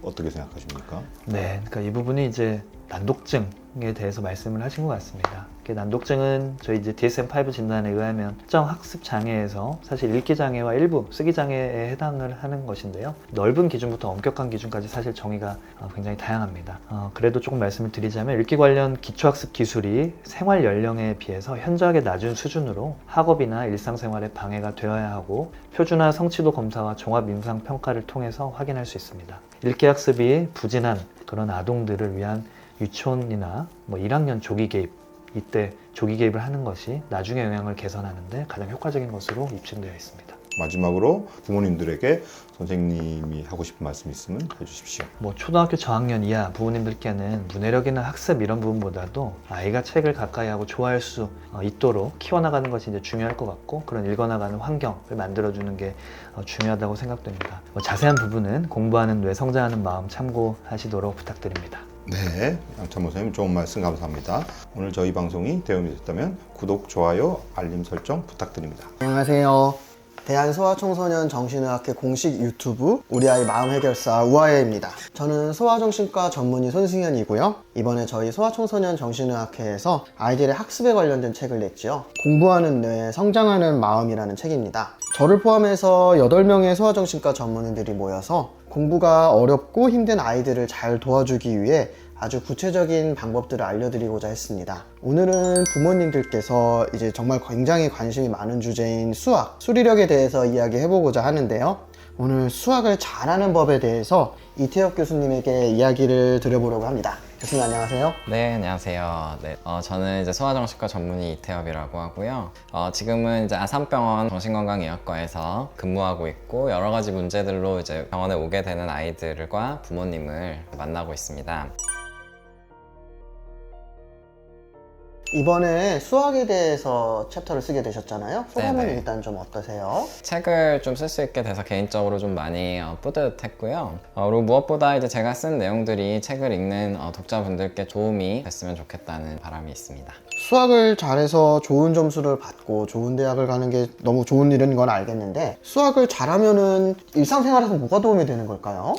어떻게 생각하십니까? 네, 그러니까 이 부분이 이제 난독증에 대해서 말씀을 하신 것 같습니다. 난독증은 저희 이제 DSM-5 진단에 의하면 특정 학습 장애에서 사실 읽기 장애와 일부 쓰기 장애에 해당을 하는 것인데요. 넓은 기준부터 엄격한 기준까지 사실 정의가 굉장히 다양합니다. 그래도 조금 말씀을 드리자면 읽기 관련 기초학습 기술이 생활 연령에 비해서 현저하게 낮은 수준으로 학업이나 일상생활에 방해가 되어야 하고 표준화 성취도 검사와 종합 임상 평가를 통해서 확인할 수 있습니다. 읽기 학습이 부진한 그런 아동들을 위한 유치원이나 1학년 조기 개입, 이때 조기 개입을 하는 것이 나중에 영향을 개선하는 데 가장 효과적인 것으로 입증되어 있습니다. 마지막으로 부모님들에게 선생님이 하고 싶은 말씀 있으면 해주십시오. 뭐 초등학교 저학년 이하 부모님들께는 문해력이나 학습 이런 부분보다도 아이가 책을 가까이 하고 좋아할 수 있도록 키워나가는 것이 이제 중요할 것 같고, 그런 읽어나가는 환경을 만들어주는 게 중요하다고 생각됩니다. 자세한 부분은 공부하는 뇌, 성장하는 마음 참고하시도록 부탁드립니다. 네, 양찬모 선생님 좋은 말씀 감사합니다. 오늘 저희 방송이 도움이 됐다면 구독, 좋아요, 알림 설정 부탁드립니다. 안녕하세요. 대한소아청소년 정신의학회 공식 유튜브 우리 아이 마음 해결사 우아예입니다. 저는 소아정신과 전문의 손승현이고요. 이번에 저희 소아청소년 정신의학회에서 아이들의 학습에 관련된 책을 냈죠. 공부하는 뇌, 성장하는 마음이라는 책입니다. 저를 포함해서 8명의 소아정신과 전문의들이 모여서 공부가 어렵고 힘든 아이들을 잘 도와주기 위해 아주 구체적인 방법들을 알려드리고자 했습니다. 오늘은 부모님들께서 이제 정말 굉장히 관심이 많은 주제인 수학, 수리력에 대해서 이야기해보고자 하는데요. 오늘 수학을 잘하는 법에 대해서 이태혁 교수님에게 이야기를 드려보려고 합니다. 교수님 안녕하세요. 네, 안녕하세요. 네, 저는 이제 소아정신과 전문의 이태엽이라고 하고요. 지금은 이제 아산병원 정신건강의학과에서 근무하고 있고, 여러 가지 문제들로 이제 병원에 오게 되는 아이들과 부모님을 만나고 있습니다. 이번에 수학에 대해서 챕터를 쓰게 되셨잖아요. 소감은 네네. 일단 좀 어떠세요? 책을 좀 쓸 수 있게 돼서 개인적으로 좀 많이 뿌듯했고요. 그리고 무엇보다 이제 제가 쓴 내용들이 책을 읽는 독자분들께 도움이 됐으면 좋겠다는 바람이 있습니다. 수학을 잘해서 좋은 점수를 받고 좋은 대학을 가는 게 너무 좋은 일인 건 알겠는데, 수학을 잘하면은 일상생활에서 뭐가 도움이 되는 걸까요?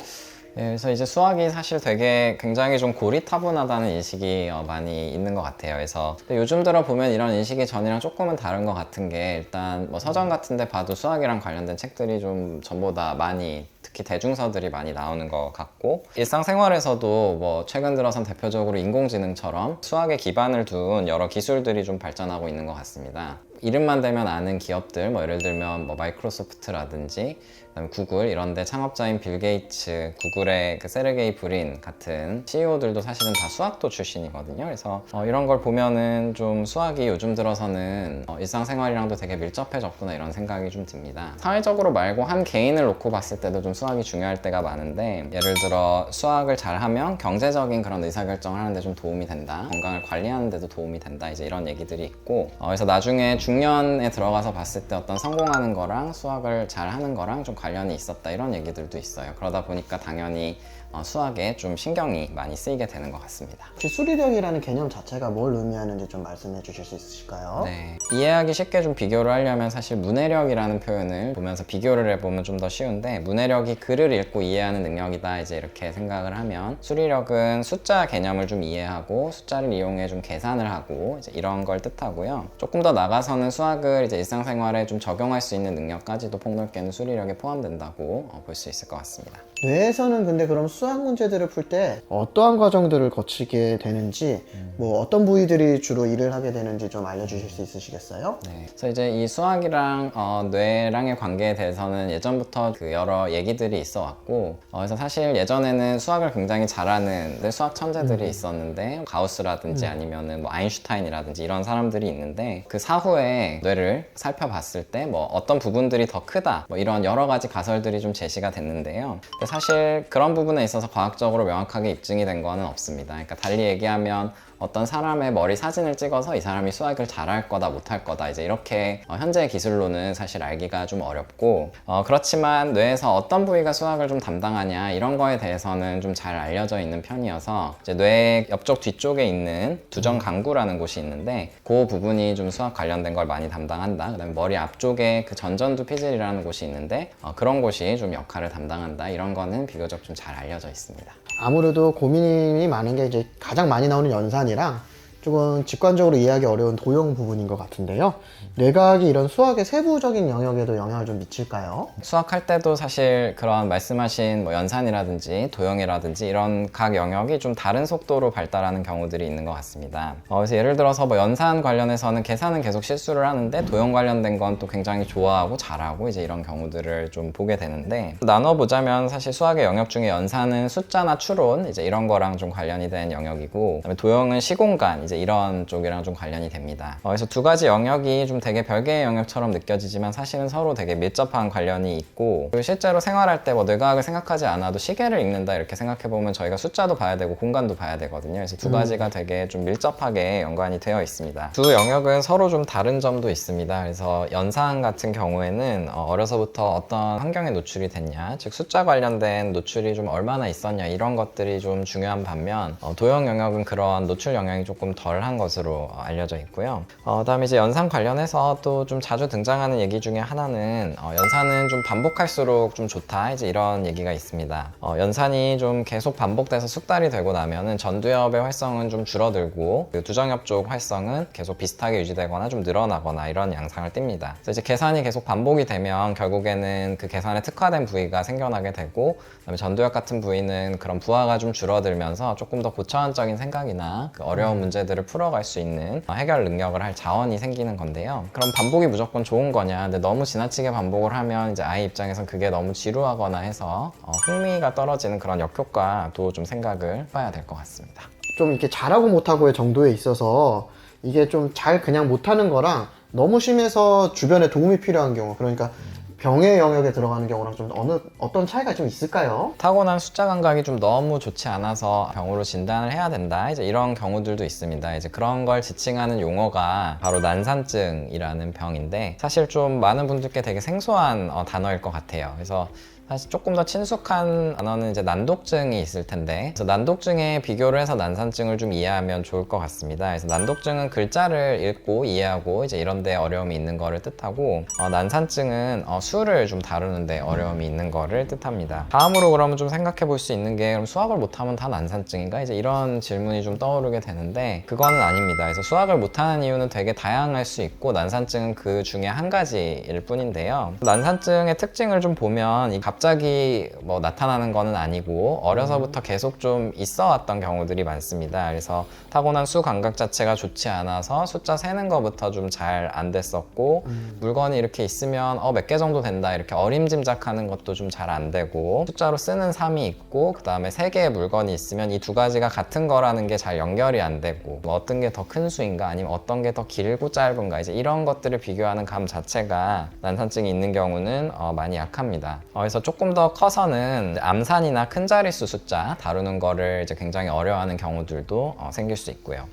네, 그래서 이제 수학이 사실 되게 굉장히 좀 고리타분하다는 인식이 많이 있는 것 같아요. 그래서 요즘 들어 보면 이런 인식이 전이랑 조금은 다른 것 같은 게, 일단 뭐 서점 같은 데 봐도 수학이랑 관련된 책들이 좀 전보다 많이, 특히 대중서들이 많이 나오는 것 같고, 일상생활에서도 뭐 최근 들어선 대표적으로 인공지능처럼 수학에 기반을 둔 여러 기술들이 좀 발전하고 있는 것 같습니다. 이름만 대면 아는 기업들, 뭐 예를 들면 뭐 마이크로소프트라든지 그다음에 구글, 이런데 창업자인 빌 게이츠, 구글의 그 세르게이 브린 같은 CEO들도 사실은 다 수학도 출신이거든요. 그래서 이런 걸 보면은 좀 수학이 요즘 들어서는 일상생활이랑도 되게 밀접해졌구나, 이런 생각이 좀 듭니다. 사회적으로 말고 한 개인을 놓고 봤을 때도 좀 수학이 중요할 때가 많은데, 예를 들어 수학을 잘하면 경제적인 그런 의사결정을 하는데 좀 도움이 된다, 건강을 관리하는 데도 도움이 된다, 이제 이런 얘기들이 있고, 그래서 나중에 중년에 들어가서 봤을 때 어떤 성공하는 거랑 수학을 잘하는 거랑 좀 관련이 있었다, 이런 얘기들도 있어요. 그러다 보니까 당연히 수학에 좀 신경이 많이 쓰이게 되는 것 같습니다. 혹시 수리력이라는 개념 자체가 뭘 의미하는지 좀 말씀해 주실 수 있으실까요? 네, 이해하기 쉽게 좀 비교를 하려면 사실 문해력이라는 표현을 보면서 비교를 해보면 좀 더 쉬운데, 문해력이 글을 읽고 이해하는 능력이다, 이제 이렇게 생각을 하면, 수리력은 숫자 개념을 좀 이해하고 숫자를 이용해 좀 계산을 하고 이제 이런 걸 뜻하고요. 조금 더 나가서는 수학을 이제 일상생활에 좀 적용할 수 있는 능력까지도 폭넓게는 수리력에 포함된다고 볼 수 있을 것 같습니다. 뇌에서는 근데 그럼 수학 문제들을 풀 때 어떠한 과정들을 거치게 되는지, 뭐 어떤 부위들이 주로 일을 하게 되는지 좀 알려주실 수 있으시겠어요? 네, 그래서 이제 이 수학이랑 뇌랑의 관계에 대해서는 예전부터 그 여러 얘기들이 있어 왔고, 그래서 사실 예전에는 수학을 굉장히 잘하는 수학 천재들이 있었는데, 가우스라든지 아니면은 뭐 아인슈타인이라든지 이런 사람들이 있는데, 그 사후에 뇌를 살펴봤을 때 뭐 어떤 부분들이 더 크다, 뭐 이런 여러 가지 가설들이 좀 제시가 됐는데요. 근데 사실 그런 부분에 있어서 과학적으로 명확하게 입증이 된 거는 없습니다. 그러니까 달리 얘기하면 어떤 사람의 머리 사진을 찍어서 이 사람이 수학을 잘할 거다 못할 거다, 이제 이렇게 현재의 기술로는 사실 알기가 좀 어렵고, 그렇지만 뇌에서 어떤 부위가 수학을 좀 담당하냐, 이런 거에 대해서는 좀 잘 알려져 있는 편이어서, 이제 뇌 옆쪽 뒤쪽에 있는 두정강구라는 곳이 있는데, 그 부분이 좀 수학 관련된 걸 많이 담당한다. 그다음에 머리 앞쪽에 그 전전두 피질이라는 곳이 있는데, 그런 곳이 좀 역할을 담당한다, 이런 거는 비교적 좀 잘 알려져 있습니다. 아무래도 고민이 많은 게 이제 가장 많이 나오는 연산이랑 조금 직관적으로 이해하기 어려운 도형 부분인 것 같은데요. 뇌과학이 이런 수학의 세부적인 영역에도 영향을 좀 미칠까요? 수학할 때도 사실 그런 말씀하신 뭐 연산이라든지 도형이라든지 이런 각 영역이 좀 다른 속도로 발달하는 경우들이 있는 것 같습니다. 그래서 예를 들어서 뭐 연산 관련해서는 계산은 계속 실수를 하는데, 도형 관련된 건 또 굉장히 좋아하고 잘하고, 이제 이런 경우들을 좀 보게 되는데, 나눠보자면 사실 수학의 영역 중에 연산은 숫자나 추론, 이제 이런 거랑 좀 관련이 된 영역이고, 그다음에 도형은 시공간, 이제 이제 이런 쪽이랑 좀 관련이 됩니다. 그래서 두 가지 영역이 좀 되게 별개의 영역처럼 느껴지지만 사실은 서로 되게 밀접한 관련이 있고, 그리고 실제로 생활할 때 뭐 뇌과학을 생각하지 않아도 시계를 읽는다 이렇게 생각해보면 저희가 숫자도 봐야 되고 공간도 봐야 되거든요. 그래서 두 가지가 되게 좀 밀접하게 연관이 되어 있습니다. 두 영역은 서로 좀 다른 점도 있습니다. 그래서 연상 같은 경우에는 어려서부터 어떤 환경에 노출이 됐냐, 즉 숫자 관련된 노출이 좀 얼마나 있었냐 이런 것들이 좀 중요한 반면 도형 영역은 그런 노출 영향이 조금 덜한 것으로 알려져 있고요. 그다음에 이제 연상 관련해서 또 좀 자주 등장하는 얘기 중에 하나는 연산은 좀 반복할수록 좀 좋다 이제 이런 얘기가 있습니다. 연산이 좀 계속 반복돼서 숙달이 되고 나면은 전두엽의 활성은 좀 줄어들고 그 두정엽 쪽 활성은 계속 비슷하게 유지되거나 좀 늘어나거나 이런 양상을 띱니다. 그래서 이제 계산이 계속 반복이 되면 결국에는 그 계산에 특화된 부위가 생겨나게 되고, 그다음에 전두엽 같은 부위는 그런 부하가 좀 줄어들면서 조금 더 고차원적인 생각이나 그 어려운 문제들을 풀어갈 수 있는 해결 능력을 할 자원이 생기는 건데요. 그럼 반복이 무조건 좋은 거냐? 근데 너무 지나치게 반복을 하면 이제 아이 입장에선 그게 너무 지루하거나 해서 흥미가 떨어지는 그런 역효과도 좀 생각을 해봐야 될 것 같습니다. 좀 이렇게 잘하고 못하고의 정도에 있어서 이게 좀 잘 그냥 못하는 거랑 너무 심해서 주변에 도움이 필요한 경우, 그러니까 병의 영역에 들어가는 경우랑 좀 어떤 차이가 좀 있을까요? 타고난 숫자 감각이 좀 너무 좋지 않아서 병으로 진단을 해야 된다 이제 이런 경우들도 있습니다. 이제 그런 걸 지칭하는 용어가 바로 난산증이라는 병인데, 사실 좀 많은 분들께 되게 생소한 단어일 것 같아요. 그래서 사실 조금 더 친숙한 단어는 이제 난독증이 있을 텐데, 그래서 난독증에 비교를 해서 난산증을 좀 이해하면 좋을 것 같습니다. 그래서 난독증은 글자를 읽고 이해하고 이제 이런 데 어려움이 있는 거를 뜻하고, 난산증은 수를 좀 다루는데 어려움이 있는 거를 뜻합니다. 다음으로 그러면 좀 생각해 볼 수 있는 게, 그럼 수학을 못하면 다 난산증인가? 이제 이런 질문이 좀 떠오르게 되는데, 그거는 아닙니다. 그래서 수학을 못하는 이유는 되게 다양할 수 있고, 난산증은 그 중에 한 가지일 뿐인데요. 난산증의 특징을 좀 보면 갑자기 뭐 나타나는 거는 아니고 어려서부터 계속 좀 있어 왔던 경우들이 많습니다. 그래서 타고난 수 감각 자체가 좋지 않아서 숫자 세는 거부터 좀 잘 안 됐었고, 물건이 이렇게 있으면 몇 개 정도 된다 이렇게 어림짐작하는 것도 좀 잘 안 되고, 숫자로 쓰는 3이 있고 그 다음에 3개의 물건이 있으면 이 두 가지가 같은 거라는 게 잘 연결이 안 되고, 뭐 어떤 게 더 큰 수인가 아니면 어떤 게 더 길고 짧은가 이제 이런 것들을 비교하는 감 자체가 난산증이 있는 경우는 많이 약합니다. 그래서 조금 더 커서는 암산이나 큰 자릿수 숫자 다루는 거를 이제 굉장히 어려워하는 경우들도 생길 수 있고요.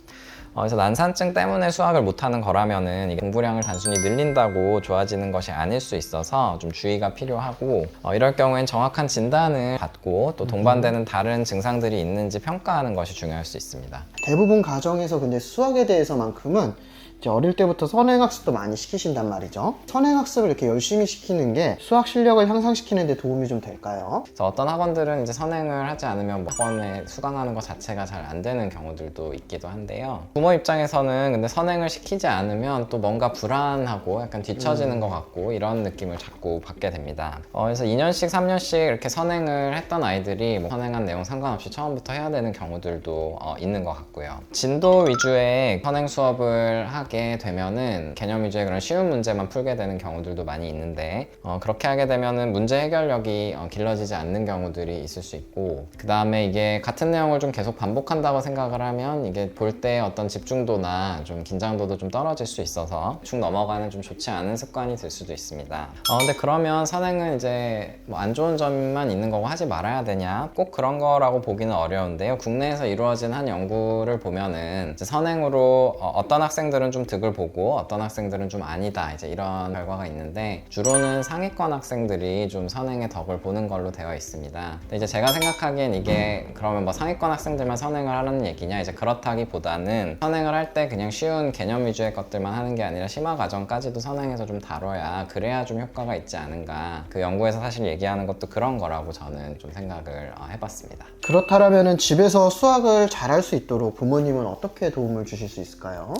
그래서 난산증 때문에 수학을 못하는 거라면은 이게 공부량을 단순히 늘린다고 좋아지는 것이 아닐 수 있어서 좀 주의가 필요하고, 이럴 경우엔 정확한 진단을 받고 또 동반되는 다른 증상들이 있는지 평가하는 것이 중요할 수 있습니다. 대부분 가정에서 근데 수학에 대해서만큼은 이제 어릴 때부터 선행학습도 많이 시키신단 말이죠. 선행학습을 이렇게 열심히 시키는 게 수학 실력을 향상시키는 데 도움이 좀 될까요? 그래서 어떤 학원들은 이제 선행을 하지 않으면 학원에 수강하는 것 자체가 잘 안 되는 경우들도 있기도 한데요. 부모 입장에서는 근데 선행을 시키지 않으면 또 뭔가 불안하고 약간 뒤처지는 것 같고 이런 느낌을 자꾸 받게 됩니다. 그래서 2년씩 3년씩 이렇게 선행을 했던 아이들이 뭐 선행한 내용 상관없이 처음부터 해야 되는 경우들도 있는 것 같고요. 진도 위주의 선행 수업을 하게 되면은 개념 위주의 그런 쉬운 문제만 풀게 되는 경우들도 많이 있는데, 그렇게 하게 되면은 문제 해결력이 길러지지 않는 경우들이 있을 수 있고, 그 다음에 이게 같은 내용을 좀 계속 반복한다고 생각을 하면 이게 볼 때 어떤 집중도나 좀 긴장도도 좀 떨어질 수 있어서 축 넘어가는 좀 좋지 않은 습관이 될 수도 있습니다. 근데 그러면 선행은 이제 뭐 안 좋은 점만 있는 거고 하지 말아야 되냐? 꼭 그런 거라고 보기는 어려운데요. 국내에서 이루어진 한 연구를 보면은 이제 선행으로 어떤 학생들은 좀 득을 보고 어떤 학생들은 좀 아니다 이제 이런 결과가 있는데, 주로는 상위권 학생들이 좀 선행의 덕을 보는 걸로 되어 있습니다. 근데 이제 제가 생각하기엔 이게 그러면 뭐 상위권 학생들만 선행을 하라는 얘기냐, 이제 그렇다기보다는 선행을 할 때 그냥 쉬운 개념 위주의 것들만 하는 게 아니라 심화 과정까지도 선행해서 좀 다뤄야 그래야 좀 효과가 있지 않은가, 그 연구에서 사실 얘기하는 것도 그런 거라고 저는 좀 생각을 해봤습니다. 그렇다면은 집에서 수학을 잘할 수 있도록 부모님은 어떻게 도움을 주실 수 있을까요?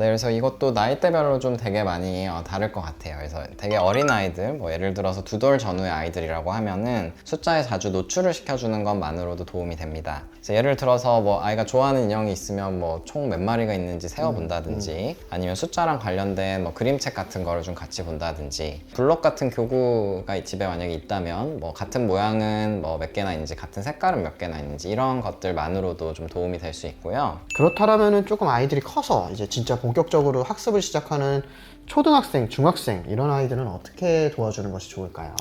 네, 그래서 이것도 나이대별로 좀 되게 많이 다를 것 같아요. 그래서 되게 어린 아이들, 뭐 예를 들어서 2돌 전후의 아이들이라고 하면은 숫자에 자주 노출을 시켜주는 것만으로도 도움이 됩니다. 그래서 예를 들어서 뭐 아이가 좋아하는 인형이 있으면 뭐 총 몇 마리가 있는지 세어본다든지 아니면 숫자랑 관련된 뭐 그림책 같은 거를 좀 같이 본다든지 블록 같은 교구가 집에 만약에 있다면 뭐 같은 모양은 뭐 몇 개나 있는지 같은 색깔은 몇 개나 있는지 이런 것들만으로도 좀 도움이 될 수 있고요. 그렇다면은 조금 아이들이 커서 이제 진짜 본격적으로 학습을 시작하는 초등학생, 중학생 이런 아이들은 어떻게 도와주는 것이 좋을까요?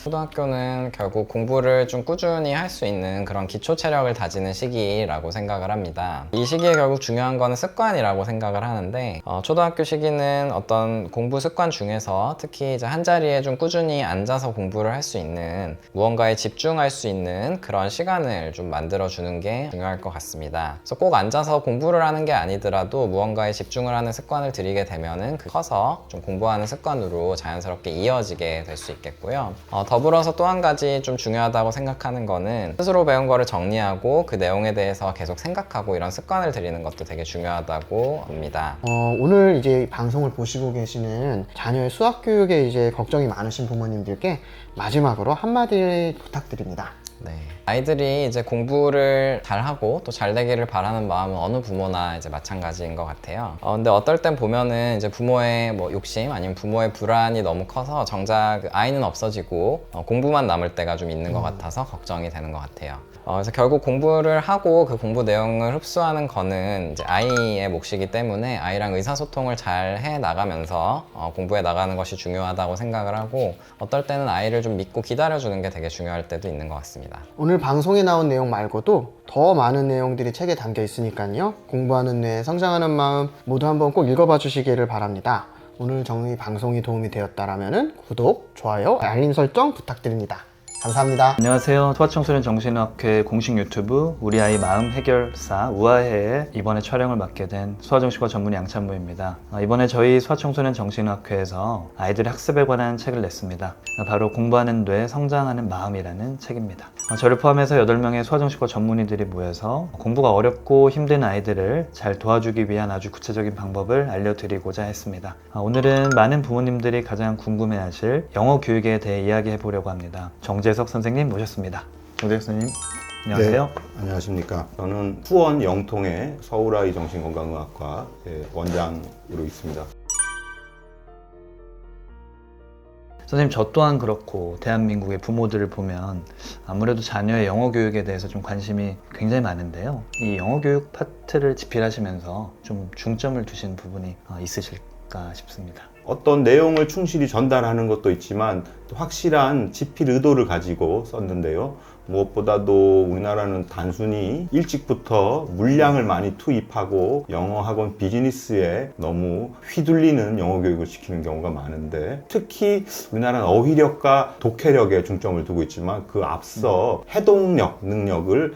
초등학교는 결국 공부를 좀 꾸준히 할 수 있는 그런 기초 체력을 다지는 시기라고 생각을 합니다. 이 시기에 결국 중요한 거는 습관이라고 생각을 하는데 초등학교 시기는 어떤 공부 습관 중에서 특히 이제 한 자리에 좀 꾸준히 앉아서 공부를 할 수 있는 무언가에 집중할 수 있는 그런 시간을 좀 만들어 주는 게 중요할 것 같습니다. 그래서 꼭 앉아서 공부를 하는 게 아니더라도 무언가에 집중을 하는 습관을 들이게 되면은 커서 좀 공부하는 습관으로 자연스럽게 이어지게 될 수 있겠고요. 더불어서 또 한 가지 좀 중요하다고 생각하는 거는 스스로 배운 거를 정리하고 그 내용에 대해서 계속 생각하고 이런 습관을 들이는 것도 되게 중요하다고 봅니다. 오늘 이제 방송을 보시고 계시는 자녀의 수학 교육에 이제 걱정이 많으신 부모님들께 마지막으로 한마디 부탁드립니다. 네. 아이들이 이제 공부를 잘하고 또 잘 되기를 바라는 마음은 어느 부모나 이제 마찬가지인 것 같아요. 근데 어떨 땐 보면은 이제 부모의 뭐 욕심 아니면 부모의 불안이 너무 커서 정작 아이는 없어지고 공부만 남을 때가 좀 있는 것 같아서 걱정이 되는 것 같아요. 그래서 결국 공부를 하고 그 공부 내용을 흡수하는 거는 이제 아이의 몫이기 때문에 아이랑 의사소통을 잘 해 나가면서 공부해 나가는 것이 중요하다고 생각을 하고 어떨 때는 아이를 좀 믿고 기다려주는 게 되게 중요할 때도 있는 것 같습니다. 오늘 방송에 나온 내용 말고도 더 많은 내용들이 책에 담겨 있으니까요. 공부하는 뇌, 성장하는 마음 모두 한번 꼭 읽어봐 주시기를 바랍니다. 오늘 정리 방송이 도움이 되었다라면 구독, 좋아요, 알림 설정 부탁드립니다. 감사합니다. 안녕하세요. 소아청소년 정신의학회 공식 유튜브 우리 아이 마음 해결사 우아해에 이번에 촬영을 맡게 된 소아정신과 전문 양찬모입니다. 이번에 저희 소아청소년 정신의학회에서 아이들의 학습에 관한 책을 냈습니다. 바로 공부하는 뇌, 성장하는 마음이라는 책입니다. 저를 포함해서 8명의 소아정신과 전문의들이 모여서 공부가 어렵고 힘든 아이들을 잘 도와주기 위한 아주 구체적인 방법을 알려드리고자 했습니다. 오늘은 많은 부모님들이 가장 궁금해하실 영어 교육에 대해 이야기해 보려고 합니다. 정재석 선생님 모셨습니다. 정재석 선생님, 안녕하세요. 네, 안녕하십니까. 저는 수원 영통의 서울아이 정신건강의학과의 원장으로 있습니다. 선생님, 저 또한 그렇고 대한민국의 부모들을 보면 아무래도 자녀의 영어 교육에 대해서 좀 관심이 굉장히 많은데요. 이 영어 교육 파트를 집필하시면서 좀 중점을 두신 부분이 있으실까 싶습니다. 어떤 내용을 충실히 전달하는 것도 있지만 또 확실한 집필 의도를 가지고 썼는데요. 무엇보다도 우리나라는 단순히 일찍부터 물량을 많이 투입하고 영어 학원 비즈니스에 너무 휘둘리는 영어 교육을 시키는 경우가 많은데 특히 우리나라는 어휘력과 독해력에 중점을 두고 있지만 그 앞서 해동력, 능력을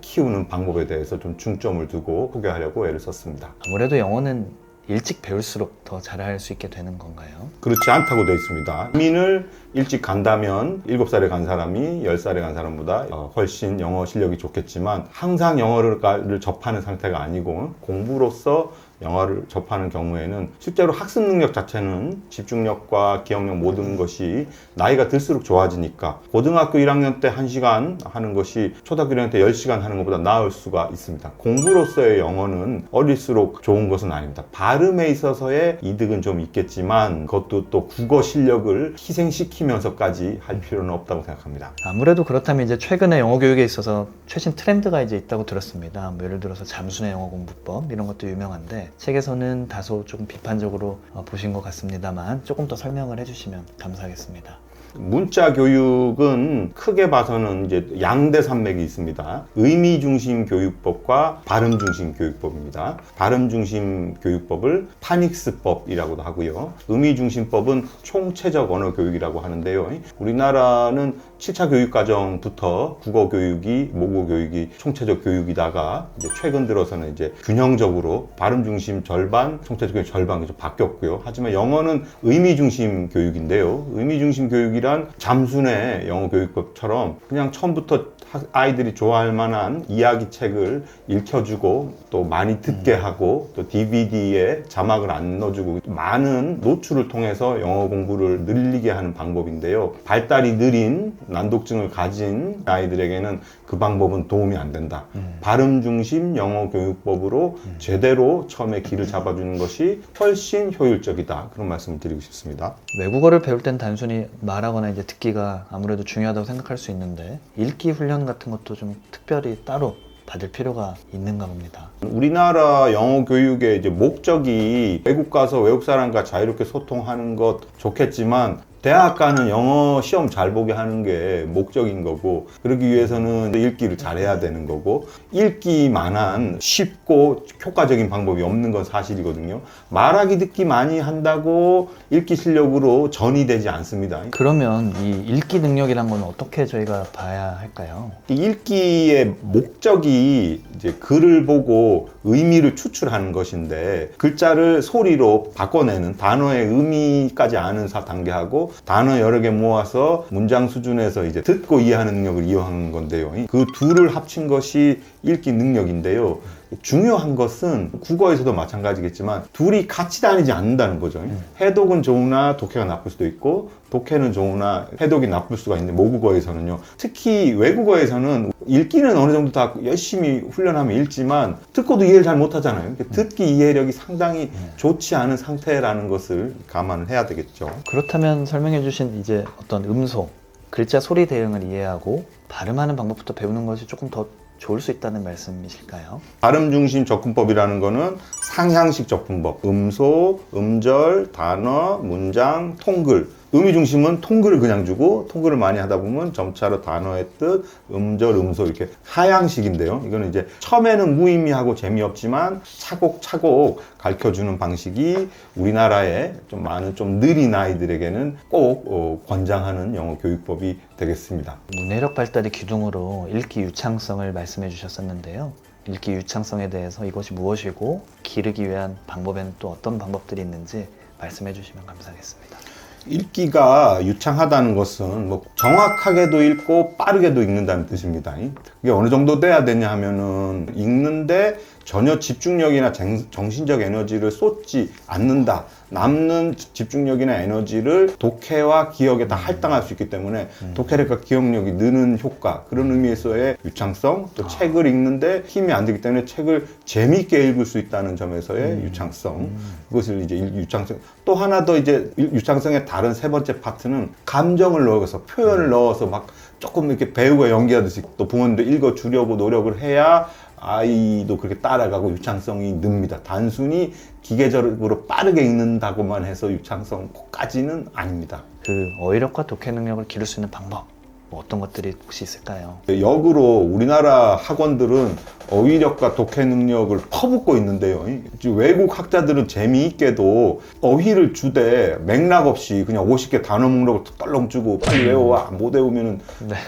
키우는 방법에 대해서 좀 중점을 두고 소개하려고 애를 썼습니다. 아무래도 영어는 일찍 배울수록 더 잘할 수 있게 되는 건가요? 그렇지 않다고 되어 있습니다. 이민을 일찍 간다면 7살에 간 사람이 10살에 간 사람보다 훨씬 영어 실력이 좋겠지만 항상 영어를 접하는 상태가 아니고 공부로서 영어를 접하는 경우에는 실제로 학습 능력 자체는 집중력과 기억력 모든 것이 나이가 들수록 좋아지니까 고등학교 1학년 때 1시간 하는 것이 초등학교 1학년 때 10시간 하는 것보다 나을 수가 있습니다. 공부로서의 영어는 어릴수록 좋은 것은 아닙니다. 발음에 있어서의 이득은 좀 있겠지만 그것도 또 국어 실력을 희생시키면서까지 할 필요는 없다고 생각합니다. 아무래도 그렇다면 이제 최근에 영어 교육에 있어서 최신 트렌드가 이제 있다고 들었습니다. 뭐 예를 들어서 잠수의 영어 공부법 이런 것도 유명한데 책에서는 다소 조금 비판적으로 보신 것 같습니다만 조금 더 설명을 해주시면 감사하겠습니다. 문자 교육은 크게 봐서는 이제 양대 산맥이 있습니다. 의미 중심 교육법과 발음 중심 교육법입니다. 발음 중심 교육법을 파닉스법이라고도 하고요. 의미 중심법은 총체적 언어 교육이라고 하는데요. 우리나라는 7차 교육과정부터 국어 교육이, 모국어 교육이 총체적 교육이다가 이제 최근 들어서는 이제 균형적으로 발음 중심 절반, 총체적 교육 절반 좀 바뀌었고요. 하지만 영어는 의미 중심 교육인데요. 의미 중심 교육이 교육법이란 잠순의 영어 교육법처럼 그냥 처음부터 아이들이 좋아할 만한 이야기 책을 읽혀주고 또 많이 듣게 하고 또 DVD에 자막을 안 넣어주고 많은 노출을 통해서 영어 공부를 늘리게 하는 방법인데요. 발달이 느린 난독증을 가진 아이들에게는 그 방법은 도움이 안 된다. 발음 중심 영어 교육법으로 제대로 처음에 길을 잡아주는 것이 훨씬 효율적이다. 그런 말씀을 드리고 싶습니다. 외국어를 배울 땐 단순히 말하거나 이제 듣기가 아무래도 중요하다고 생각할 수 있는데 읽기 훈련 같은 것도 좀 특별히 따로 받을 필요가 있는가 봅니다. 우리나라 영어 교육의 이제 목적이 외국 가서 외국 사람과 자유롭게 소통하는 것 좋겠지만 대학 가는 영어 시험 잘 보게 하는 게 목적인 거고 그러기 위해서는 읽기를 잘해야 되는 거고 읽기만한 쉽고 효과적인 방법이 없는 건 사실이거든요. 말하기 듣기 많이 한다고 읽기 실력으로 전이되지 않습니다. 그러면 이 읽기 능력이란 건 어떻게 저희가 봐야 할까요? 이 읽기의 목적이 이제 글을 보고 의미를 추출하는 것인데 글자를 소리로 바꿔내는 단어의 의미까지 아는 단계하고 단어 여러 개 모아서 문장 수준에서 이제 듣고 이해하는 능력을 이용하는 건데요. 그 둘을 합친 것이 읽기 능력인데요. 중요한 것은 국어에서도 마찬가지겠지만 둘이 같이 다니지 않는다는 거죠. 해독은 좋으나 독해가 나쁠 수도 있고 독해는 좋으나 해독이 나쁠 수가 있는데 모국어에서는요. 특히 외국어에서는 읽기는 어느 정도 다 열심히 훈련하면 읽지만 듣고도 이해를 잘 못하잖아요. 듣기 이해력이 상당히 좋지 않은 상태라는 것을 감안을 해야 되겠죠. 그렇다면 설명해 주신 이제 어떤 음소, 글자 소리 대응을 이해하고 발음하는 방법부터 배우는 것이 조금 더 좋을 수 있다는 말씀이실까요? 발음 중심 접근법이라는 거는 상향식 접근법, 음소, 음절, 단어, 문장, 통글. 의미 중심은 통글을 그냥 주고 통글을 많이 하다 보면 점차로 단어의 뜻, 음절, 음소 이렇게 하향식인데요. 이거는 이제 처음에는 무의미하고 재미없지만 차곡차곡 가르쳐주는 방식이 우리나라의 좀 많은 좀 느린 아이들에게는 꼭 권장하는 영어 교육법이 되겠습니다. 문해력 발달의 기둥으로 읽기 유창성을 말씀해 주셨었는데요. 읽기 유창성에 대해서 이것이 무엇이고 기르기 위한 방법에는 또 어떤 방법들이 있는지 말씀해 주시면 감사하겠습니다. 읽기가 유창하다는 것은 뭐 정확하게도 읽고 빠르게도 읽는다는 뜻입니다. 그게 어느 정도 돼야 되냐 하면은 읽는데 전혀 집중력이나 정신적 에너지를 쏟지 않는다. 남는 집중력이나 에너지를 독해와 기억에 다 할당할 수 있기 때문에 독해력과 기억력이 느는 효과, 그런 의미에서의 유창성, 또 책을 읽는데 힘이 안 들기 때문에 책을 재미있게 읽을 수 있다는 점에서의 유창성, 그것을 이제 유창성. 또 하나 더 이제 유창성의 다른 세 번째 파트는 감정을 넣어서 표현을 넣어서 막 조금 이렇게 배우가 연기하듯이 또 부모님도 읽어주려고 노력을 해야 아이도 그렇게 따라가고 유창성이 늡니다. 단순히 기계적으로 빠르게 읽는다고만 해서 유창성까지는 아닙니다. 그 어휘력과 독해 능력을 기를 수 있는 방법, 뭐 어떤 것들이 혹시 있을까요? 역으로 우리나라 학원들은 어휘력과 독해 능력을 퍼붓고 있는데요. 외국 학자들은 재미있게도 어휘를 주되 맥락 없이 그냥 50개 단어 목록을 떨렁 주고 빨리 외워와, 못 외우면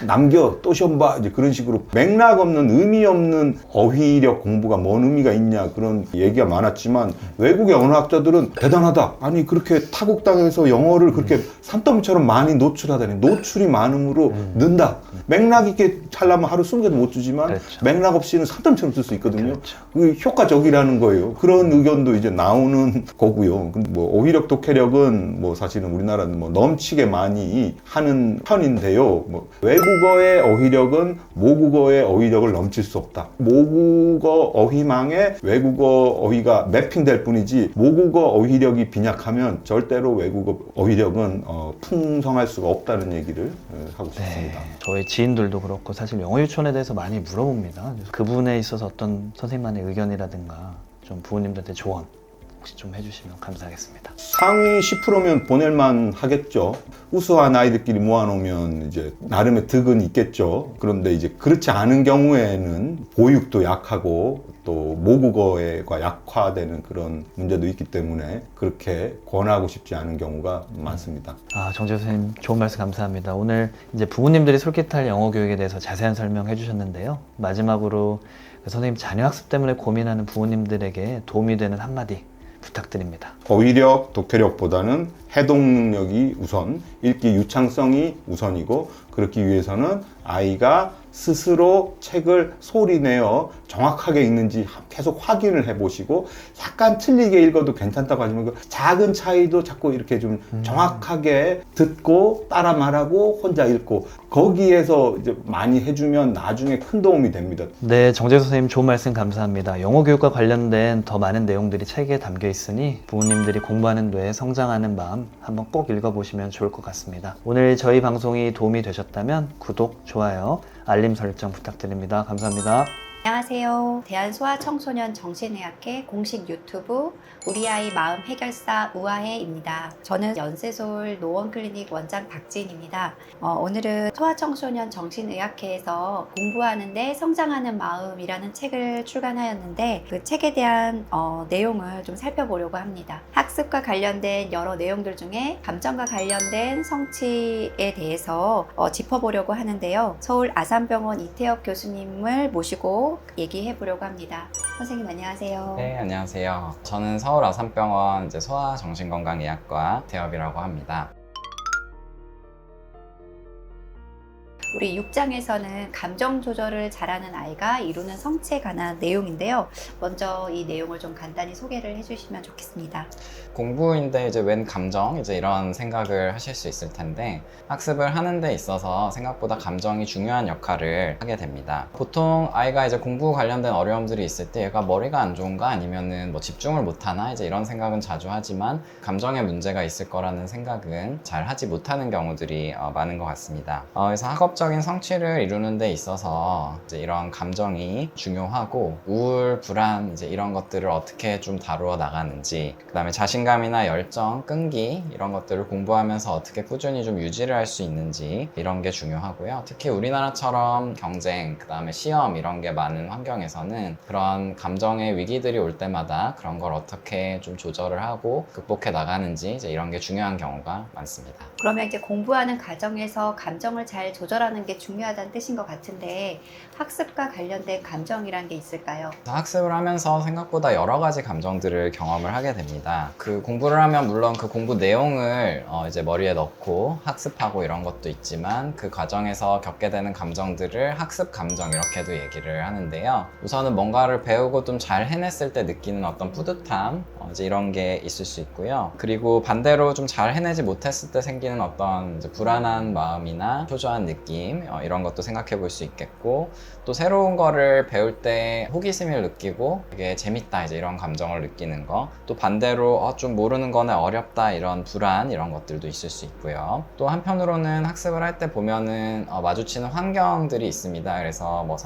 남겨, 또 시험 봐, 이제 그런 식으로 맥락 없는 의미 없는 어휘력 공부가 뭔 의미가 있냐, 그런 얘기가 많았지만 외국의 언어학자들은 대단하다. 아니 그렇게 타국 땅에서 영어를 그렇게 산더미처럼 많이 노출하다니, 노출이 많음으로 는다. 맥락 있게 하려면 하루 20개도 못 주지만 그렇죠. 맥락 없이는 산더미처럼 쓸 수 있거든요. 그렇죠. 그 효과적이라는 거예요. 그런 의견도 이제 나오는 거고요. 뭐 어휘력, 독해력은 뭐 사실은 우리나라는 뭐 넘치게 많이 하는 편인데요. 뭐 외국어의 어휘력은 모국어의 어휘력을 넘칠 수 없다. 모국어 어휘망에 외국어 어휘가 매핑될 뿐이지 모국어 어휘력이 빈약하면 절대로 외국어 어휘력은 풍성할 수가 없다는 얘기를 하고 싶습니다. 저희 지인들도 그렇고 사실 영어 유치원에 대해서 많이 물어봅니다. 그래서 그 부분에 있어서 어떤 선생님만의 의견이라든가 좀 부모님들한테 조언 혹시 좀 해주시면 감사하겠습니다. 상위 10%면 보낼만 하겠죠. 우수한 아이들끼리 모아놓으면 이제 나름의 득은 있겠죠. 그런데 이제 그렇지 않은 경우에는 보육도 약하고 또 모국어가 약화되는 그런 문제도 있기 때문에 그렇게 권하고 싶지 않은 경우가 많습니다. 정재호 선생님 좋은 말씀 감사합니다. 오늘 이제 부모님들이 솔깃할 영어 교육에 대해서 자세한 설명해 주셨는데요. 마지막으로 선생님 자녀 학습 때문에 고민하는 부모님들에게 도움이 되는 한마디 부탁드립니다. 어휘력, 독해력보다는 해동 능력이 우선, 읽기 유창성이 우선이고 그렇기 위해서는 아이가 스스로 책을 소리내어 정확하게 읽는지 계속 확인을 해보시고 약간 틀리게 읽어도 괜찮다고 하지만 그 작은 차이도 자꾸 이렇게 좀 정확하게 듣고 따라 말하고 혼자 읽고 거기에서 이제 많이 해주면 나중에 큰 도움이 됩니다. 네, 정재 선생님 좋은 말씀 감사합니다. 영어 교육과 관련된 더 많은 내용들이 책에 담겨 있으니 부모님들이 공부하는 뇌, 성장하는 마음 한번 꼭 읽어보시면 좋을 것 같습니다. 오늘 저희 방송이 도움이 되셨다면 구독, 좋아요, 알림 설정 부탁드립니다. 감사합니다. 안녕하세요. 대한소아청소년 정신의학회 공식 유튜브 우리 아이 마음 해결사 우아해입니다. 저는 연세서울 노원클리닉 원장 박지인입니다. 오늘은 소아청소년 정신의학회에서 공부하는데 성장하는 마음이라는 책을 출간하였는데 그 책에 대한 내용을 좀 살펴보려고 합니다. 학습과 관련된 여러 내용들 중에 감정과 관련된 성취에 대해서 짚어보려고 하는데요. 서울 아산병원 이태혁 교수님을 모시고 얘기해 보려고 합니다. 선생님 안녕하세요. 네, 안녕하세요. 저는 서울 아산병원 소아정신건강의학과 이태엽이라고 합니다. 우리 6장에서는 감정 조절을 잘하는 아이가 이루는 성취에 관한 내용인데요. 먼저 이 내용을 좀 간단히 소개를 해주시면 좋겠습니다. 공부인데 이제 웬 감정 이제 이런 생각을 하실 수 있을 텐데 학습을 하는 데 있어서 생각보다 감정이 중요한 역할을 하게 됩니다. 보통 아이가 이제 공부 관련된 어려움들이 있을 때 얘가 머리가 안 좋은가 아니면은 뭐 집중을 못 하나 이제 이런 생각은 자주 하지만 감정에 문제가 있을 거라는 생각은 잘 하지 못하는 경우들이 많은 것 같습니다. 그래서 학업적인 성취를 이루는 데 있어서 이제 이런 감정이 중요하고 우울, 불안 이제 이런 것들을 어떻게 좀 다루어 나가는지 그 다음에 자신감이나 열정, 끈기 이런 것들을 공부하면서 어떻게 꾸준히 좀 유지를 할 수 있는지 이런 게 중요하고요. 특히 우리나라처럼 경쟁, 그 다음에 시험 이런 게 많은 환경에서는 그런 감정의 위기들이 올 때마다 그런 걸 어떻게 좀 조절을 하고 극복해 나가는지 이제 이런 게 중요한 경우가 많습니다. 그러면 이제 공부하는 과정에서 감정을 잘 조절하는 게 중요하다는 뜻인 것 같은데 학습과 관련된 감정이란 게 있을까요? 학습을 하면서 생각보다 여러 가지 감정들을 경험을 하게 됩니다. 그 공부를 하면 물론 그 공부 내용을 이제 머리에 넣고 학습하고 이런 것도 있지만 그 과정에서 겪게 되는 감정들을 학습 감정 이렇게도 얘기를 하는데요. 우선은 뭔가를 배우고 좀 잘 해냈을 때 느끼는 어떤 뿌듯함 이제 이런 게 있을 수 있고요. 그리고 반대로 좀 잘 해내지 못했을 때 생기는 어떤 이제 불안한 마음이나 초조한 느낌 이런 것도 생각해 볼 수 있겠고 또 새로운 거를 배울 때 호기심을 느끼고 되게 재밌다 이제 이런 감정을 느끼는 거 또 반대로 좀 모르는 거네 어렵다 이런 불안 이런 것들도 있을 수 있고요. 또 한편으로는 학습을 할 때 보면은 마주치는 환경들이 있습니다. 그래서 뭐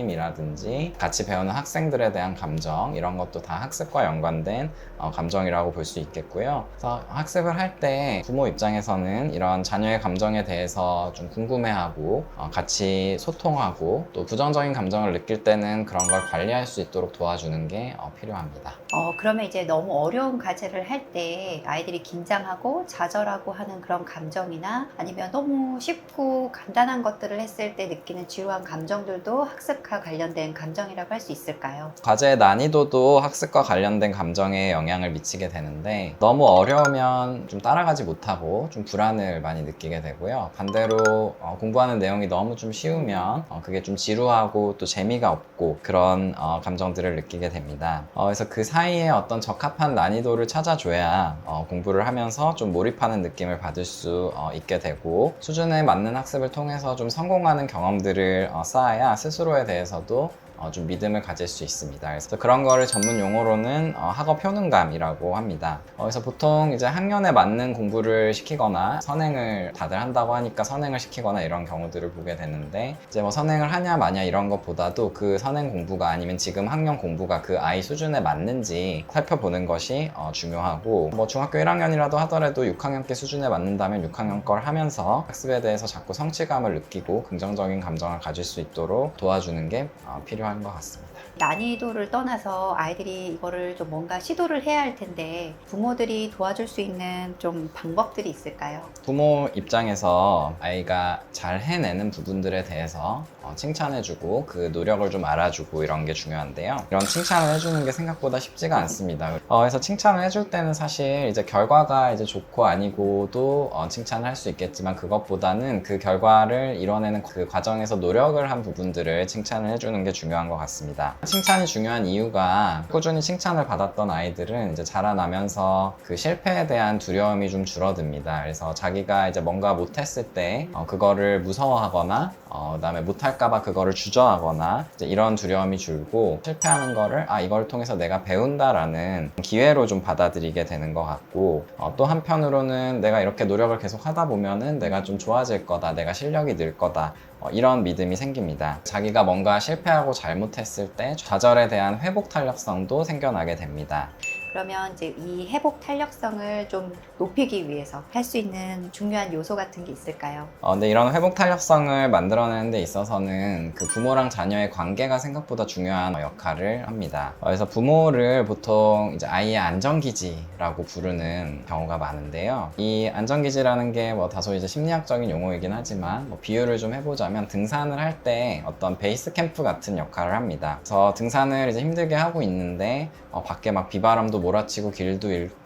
선생님이라든지 같이 배우는 학생들에 대한 감정 이런 것도 다 학습과 연관된 감정이라고 볼 수 있겠고요. 그래서 학습을 할 때 부모 입장에서는 이런 자녀의 감정에 대해서 좀 궁금해하고 같이 소통하고 또 부정적인 감정을 느낄 때는 그런 걸 관리할 수 있도록 도와주는 게 필요합니다. 그러면 이제 너무 어려운 과제를 할 때 아이들이 긴장하고 좌절하고 하는 그런 감정이나 아니면 너무 쉽고 간단한 것들을 했을 때 느끼는 지루한 감정들도 학습과 관련된 감정이라고 할 수 있을까요? 과제의 난이도도 학습과 관련된 감정에 영향을 미치게 되는데 너무 어려우면 좀 따라가지 못하고 좀 불안을 많이 느끼게 되고요. 반대로 공부하는 내용이 너무 좀 쉬우면 그게 좀 지루하고 또 재미가 없고 그런 감정들을 느끼게 됩니다. 그래서 그 사이에 어떤 적합한 난이도를 찾아줘야 공부를 하면서 좀 몰입하는 느낌을 받을 수 있게 되고 수준에 맞는 학습을 통해서 좀 성공하는 경험들을 쌓아야 스스로에 대해서도 좀 믿음을 가질 수 있습니다. 그래서 그런 거를 전문 용어로는 학업 효능감이라고 합니다. 그래서 보통 이제 학년에 맞는 공부를 시키거나 선행을 다들 한다고 하니까 선행을 시키거나 이런 경우들을 보게 되는데 이제 뭐 선행을 하냐 마냐 이런 것보다도 그 선행 공부가 아니면 지금 학년 공부가 그 아이 수준에 맞는지 살펴보는 것이 중요하고 뭐 중학교 1학년이라도 하더라도 6학년께 수준에 맞는다면 6학년 걸 하면서 학습에 대해서 자꾸 성취감을 느끼고 긍정적인 감정을 가질 수 있도록 도와주는 게 필요합니다. 필요한 것 같습니다. 난이도를 떠나서 아이들이 이거를 좀 뭔가 시도를 해야 할 텐데 부모들이 도와줄 수 있는 좀 방법들이 있을까요? 부모 입장에서 아이가 잘 해내는 부분들에 대해서 칭찬해주고 그 노력을 좀 알아주고 이런 게 중요한데요. 이런 칭찬을 해주는 게 생각보다 쉽지가 않습니다. 그래서 칭찬을 해줄 때는 사실 이제 결과가 이제 좋고 아니고도 칭찬을 할 수 있겠지만 그것보다는 그 결과를 이뤄내는 그 과정에서 노력을 한 부분들을 칭찬을 해주는 게 중요한 것 같습니다. 칭찬이 중요한 이유가 꾸준히 칭찬을 받았던 아이들은 이제 자라나면서 그 실패에 대한 두려움이 좀 줄어듭니다. 그래서 자기가 이제 뭔가 못했을 때 그거를 무서워하거나 그다음에 못할까봐 그거를 주저하거나 이제 이런 두려움이 줄고 실패하는 거를 이걸 통해서 내가 배운다라는 기회로 좀 받아들이게 되는 것 같고 또 한편으로는 내가 이렇게 노력을 계속 하다 보면은 내가 좀 좋아질 거다, 내가 실력이 늘 거다 이런 믿음이 생깁니다. 자기가 뭔가 실패하고 잘못했을 때 좌절에 대한 회복 탄력성도 생겨나게 됩니다. 그러면 이제 이 회복 탄력성을 좀 높이기 위해서 할 수 있는 중요한 요소 같은 게 있을까요? 근데 이런 회복 탄력성을 만들어내는 데 있어서는 그 부모랑 자녀의 관계가 생각보다 중요한 역할을 합니다. 그래서 부모를 보통 이제 아이의 안전기지라고 부르는 경우가 많은데요. 이 안전기지라는 게 뭐 다소 이제 심리학적인 용어이긴 하지만 뭐 비유를 좀 해보자면 등산을 할 때 어떤 베이스 캠프 같은 역할을 합니다. 그래서 등산을 이제 힘들게 하고 있는데 밖에 막 비바람도 몰아치고 길도 잃고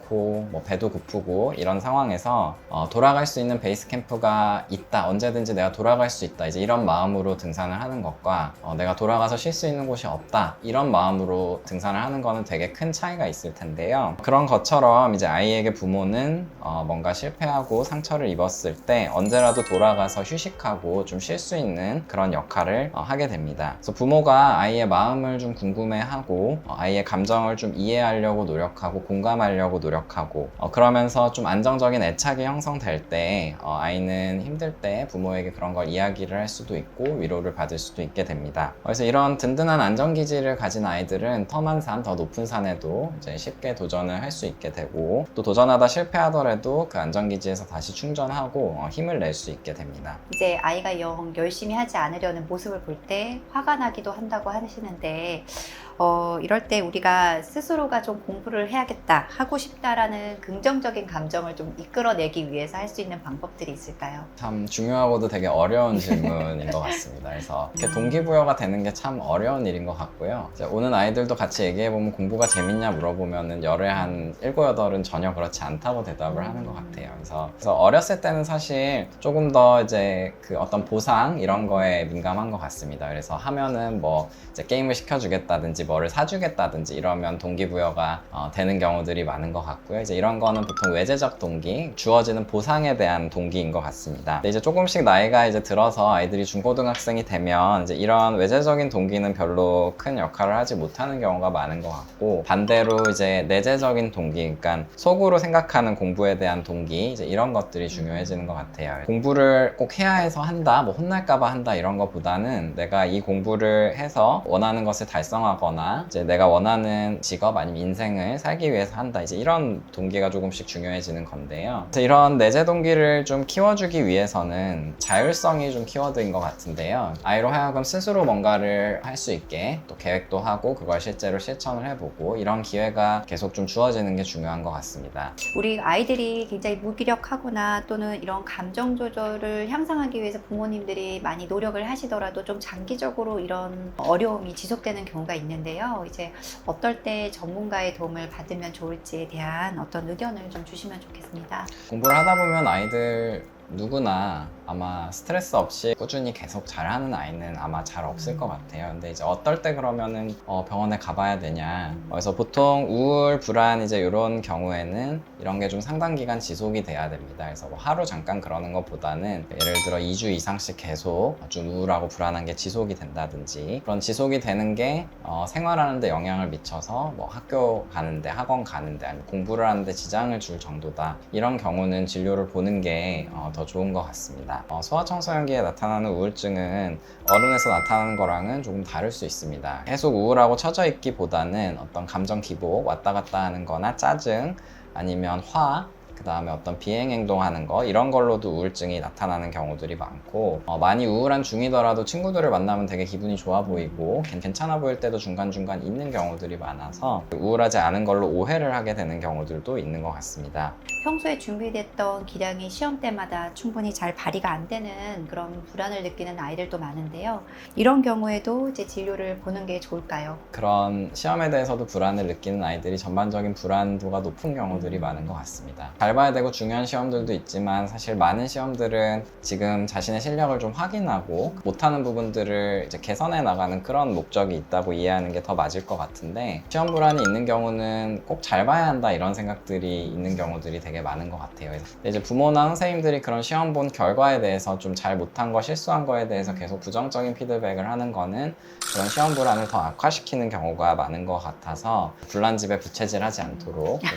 뭐 배도 고프고 이런 상황에서 돌아갈 수 있는 베이스 캠프가 있다, 언제든지 내가 돌아갈 수 있다, 이제 이런 마음으로 등산을 하는 것과 내가 돌아가서 쉴 수 있는 곳이 없다, 이런 마음으로 등산을 하는 거는 되게 큰 차이가 있을 텐데요. 그런 것처럼 이제 아이에게 부모는 뭔가 실패하고 상처를 입었을 때 언제라도 돌아가서 휴식하고 좀 쉴 수 있는 그런 역할을 하게 됩니다. 그래서 부모가 아이의 마음을 좀 궁금해하고 아이의 감정을 좀 이해하려고 노력하고 공감하려고 노력하고 그러면서 좀 안정적인 애착이 형성될 때 아이는 힘들 때 부모에게 그런 걸 이야기를 할 수도 있고 위로를 받을 수도 있게 됩니다. 그래서 이런 든든한 안전기지를 가진 아이들은 험한 산, 더 높은 산에도 이제 쉽게 도전을 할 수 있게 되고 또 도전하다 실패하더라도 그 안전기지에서 다시 충전하고 힘을 낼 수 있게 됩니다. 이제 아이가 영 열심히 하지 않으려는 모습을 볼 때 화가 나기도 한다고 하시는데 이럴 때 우리가 스스로가 좀 공부를 해야겠다, 하고 싶다라는 긍정적인 감정을 좀 이끌어내기 위해서 할 수 있는 방법들이 있을까요? 참 중요하고도 되게 어려운 질문인 것 같습니다. 그래서 이렇게 동기부여가 되는 게 참 어려운 일인 것 같고요. 이제 오는 아이들도 같이 얘기해보면 공부가 재밌냐 물어보면은 열에 한 7, 8은 전혀 그렇지 않다고 대답을 하는 것 같아요. 그래서 어렸을 때는 사실 조금 더 이제 그 어떤 보상 이런 거에 민감한 것 같습니다. 그래서 하면은 뭐 이제 게임을 시켜주겠다든지 뭐를 사주겠다든지 이러면 동기부여가 되는 경우들이 많은 것 같고요. 이제 이런 거는 보통 외재적 동기, 주어지는 보상에 대한 동기인 것 같습니다. 근데 이제 조금씩 나이가 이제 들어서 아이들이 중고등학생이 되면 이제 이런 외재적인 동기는 별로 큰 역할을 하지 못하는 경우가 많은 것 같고 반대로 이제 내재적인 동기, 그러니까 속으로 생각하는 공부에 대한 동기, 이제 이런 것들이 중요해지는 것 같아요. 공부를 꼭 해야 해서 한다, 뭐 혼날까봐 한다 이런 것보다는 내가 이 공부를 해서 원하는 것을 달성하거나 이제 내가 원하는 직업 아니면 인생을 살기 위해서 한다, 이제 이런 동기가 조금씩 중요해지는 건데요. 그래서 이런 내재 동기를 좀 키워주기 위해서는 자율성이 좀 키워드인 것 같은데요. 아이로 하여금 스스로 뭔가를 할 수 있게 또 계획도 하고 그걸 실제로 실천을 해보고 이런 기회가 계속 좀 주어지는 게 중요한 것 같습니다. 우리 아이들이 굉장히 무기력하거나 또는 이런 감정 조절을 향상하기 위해서 부모님들이 많이 노력을 하시더라도 좀 장기적으로 이런 어려움이 지속되는 경우가 있는데요. 이제 어떨 때 전문가의 도움을 받으면 좋을지에 대한 어떤 의견을 좀 주시면 좋겠습니다. 공부를 하다 보면 아이들 누구나 아마 스트레스 없이 꾸준히 계속 잘하는 아이는 아마 잘 없을 것 같아요. 근데 이제 어떨 때 그러면은 병원에 가봐야 되냐. 그래서 보통 우울, 불안 이제 이런 경우에는 이런 게 좀 상당 기간 지속이 돼야 됩니다. 그래서 뭐 하루 잠깐 그러는 것보다는 예를 들어 2주 이상씩 계속 좀 우울하고 불안한 게 지속이 된다든지 그런 지속이 되는 게 생활하는 데 영향을 미쳐서 뭐 학교 가는데, 학원 가는데, 아니면 공부를 하는데 지장을 줄 정도다. 이런 경우는 진료를 보는 게 더 좋은 것 같습니다. 소아청소년기에 나타나는 우울증은 어른에서 나타나는 거랑은 조금 다를 수 있습니다. 계속 우울하고 처져 있기보다는 어떤 감정 기복, 왔다 갔다 하는 거나 짜증, 아니면 화, 그 다음에 어떤 비행 행동하는 거 이런 걸로도 우울증이 나타나는 경우들이 많고 많이 우울한 중이더라도 친구들을 만나면 되게 기분이 좋아 보이고 괜찮아 보일 때도 중간중간 있는 경우들이 많아서 우울하지 않은 걸로 오해를 하게 되는 경우들도 있는 것 같습니다. 평소에 준비됐던 기량이 시험 때마다 충분히 잘 발휘가 안 되는 그런 불안을 느끼는 아이들도 많은데요. 이런 경우에도 이제 진료를 보는 게 좋을까요? 그런 시험에 대해서도 불안을 느끼는 아이들이 전반적인 불안도가 높은 경우들이 많은 것 같습니다. 잘 봐야 되고 중요한 시험들도 있지만 사실 많은 시험들은 지금 자신의 실력을 좀 확인하고 못하는 부분들을 이제 개선해 나가는 그런 목적이 있다고 이해하는 게 더 맞을 것 같은데, 시험 불안이 있는 경우는 꼭 잘 봐야 한다 이런 생각들이 있는 경우들이 되게 많은 것 같아요. 그래서 이제 부모나 선생님들이 그런 시험 본 결과에 대해서 좀 잘 못한 거, 실수한 거에 대해서 계속 부정적인 피드백을 하는 거는 그런 시험 불안을 더 악화시키는 경우가 많은 것 같아서 불난집에 부채질하지 않도록 좀,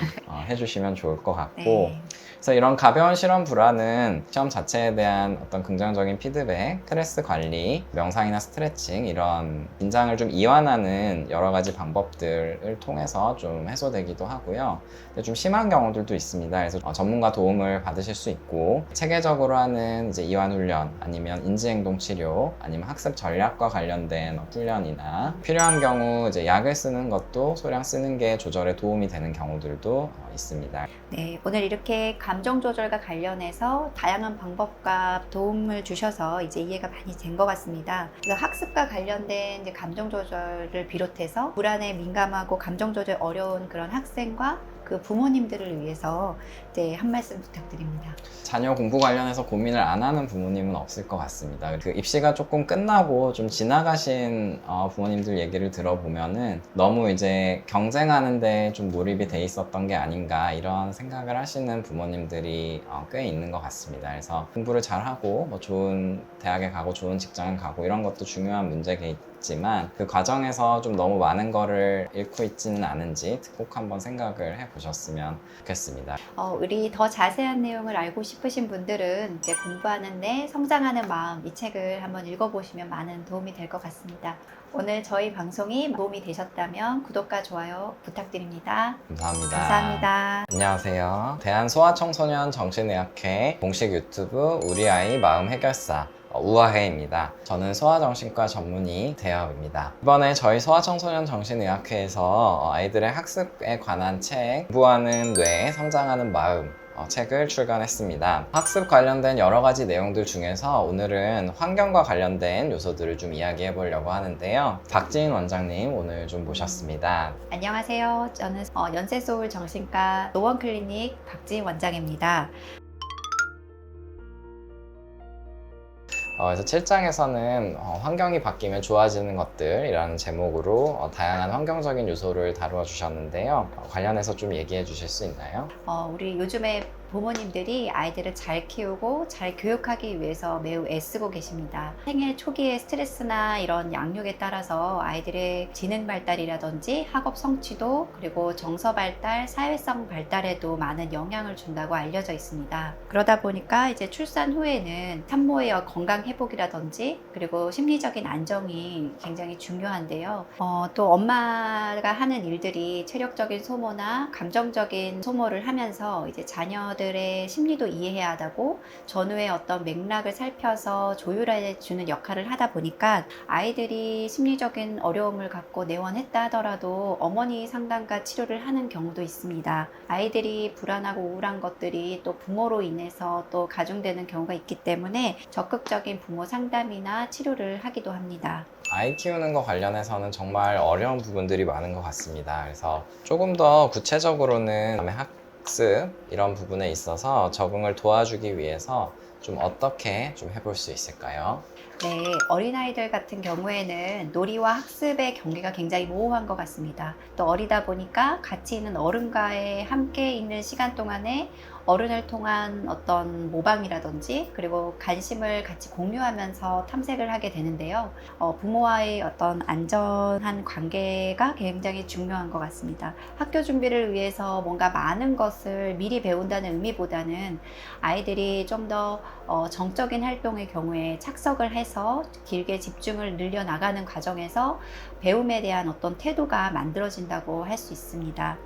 해주시면 좋을 것 같고, 네. 그래서 이런 가벼운 실험 불안은 시험 자체에 대한 어떤 긍정적인 피드백, 스트레스 관리, 명상이나 스트레칭 이런 긴장을 좀 이완하는 여러 가지 방법들을 통해서 좀 해소되기도 하고요. 근데 좀 심한 경우들도 있습니다. 그래서 전문가 도움을 받으실 수 있고, 체계적으로 하는 이제 이완 훈련, 아니면 인지행동 치료, 아니면 학습 전략과 관련된 훈련이나 필요한 경우 이제 약을 쓰는 것도 소량 쓰는 게 조절에 도움이 되는 경우들도 있습니다. 네, 오늘 이렇게 감정 조절과 관련해서 다양한 방법과 도움을 주셔서 이제 이해가 많이 된 것 같습니다. 그래서 학습과 관련된 이제 감정 조절을 비롯해서 불안에 민감하고 감정 조절 어려운 그런 학생과 그 부모님들을 위해서 이제 한 말씀 부탁드립니다. 자녀 공부 관련해서 고민을 안 하는 부모님은 없을 것 같습니다. 그 입시가 조금 끝나고 좀 지나가신 부모님들 얘기를 들어보면은 너무 이제 경쟁하는데 좀 몰입이 돼 있었던 게 아닌가 이런 생각을 하시는 부모님들이 꽤 있는 것 같습니다. 그래서 공부를 잘하고 뭐 좋은 대학에 가고 좋은 직장을 가고 이런 것도 중요한 문제겠지만 그 과정에서 좀 너무 많은 거를 잃고 있지는 않은지 꼭 한번 생각을 해보셨으면 좋겠습니다. 우리 더 자세한 내용을 알고 싶으신 분들은 이제 공부하는데 성장하는 마음 이 책을 한번 읽어보시면 많은 도움이 될 것 같습니다. 오늘 저희 방송이 도움이 되셨다면 구독과 좋아요 부탁드립니다. 감사합니다. 감사합니다. 안녕하세요. 대한소아청소년 정신의학회 공식 유튜브 우리 아이 마음 해결사 우아해입니다. 저는 소아정신과 전문의 대엽입니다. 이번에 저희 소아청소년 정신의학회에서 아이들의 학습에 관한 책, 공부하는 뇌, 성장하는 마음 책을 출간했습니다. 학습 관련된 여러 가지 내용들 중에서 오늘은 환경과 관련된 요소들을 좀 이야기해 보려고 하는데요. 박지인 원장님 오늘 좀 모셨습니다. 안녕하세요. 저는 연세서울 정신과 노원클리닉 박지인 원장입니다. 그래서 7장에서는 환경이 바뀌면 좋아지는 것들이라는 제목으로 다양한 환경적인 요소를 다루어 주셨는데요. 관련해서 좀 얘기해 주실 수 있나요? 우리 요즘에 부모님들이 아이들을 잘 키우고 잘 교육하기 위해서 매우 애쓰고 계십니다. 생애 초기의 스트레스나 이런 양육에 따라서 아이들의 지능 발달이라든지 학업 성취도 그리고 정서 발달, 사회성 발달에도 많은 영향을 준다고 알려져 있습니다. 그러다 보니까 이제 출산 후에는 산모의 건강 회복이라든지 그리고 심리적인 안정이 굉장히 중요한데요. 또 엄마가 하는 일들이 체력적인 소모나 감정적인 소모를 하면서 이제 자녀들의 심리도 이해해야 하고 전후의 어떤 맥락을 살펴서 조율해 주는 역할을 하다 보니까 아이들이 심리적인 어려움을 갖고 내원했다 하더라도 어머니 상담과 치료를 하는 경우도 있습니다. 아이들이 불안하고 우울한 것들이 또 부모로 인해서 또 가중되는 경우가 있기 때문에 적극적인 부모 상담이나 치료를 하기도 합니다. 아이 키우는 거 관련해서는 정말 어려운 부분들이 많은 것 같습니다. 그래서 조금 더 구체적으로는 학습 이런 부분에 있어서 적응을 도와주기 위해서 좀 어떻게 좀 해볼 수 있을까요? 네, 어린아이들 같은 경우에는 놀이와 학습의 경계가 굉장히 모호한 것 같습니다. 또 어리다 보니까 같이 있는 어른과의 함께 있는 시간 동안에 어른을 통한 어떤 모방이라든지 그리고 관심을 같이 공유하면서 탐색을 하게 되는데요. 부모와의 어떤 안전한 관계가 굉장히 중요한 것 같습니다. 학교 준비를 위해서 뭔가 많은 것을 미리 배운다는 의미보다는 아이들이 좀 더 정적인 활동의 경우에 착석을 해서 길게 집중을 늘려나가는 과정에서 배움에 대한 어떤 태도가 만들어진다고 할 수 있습니다.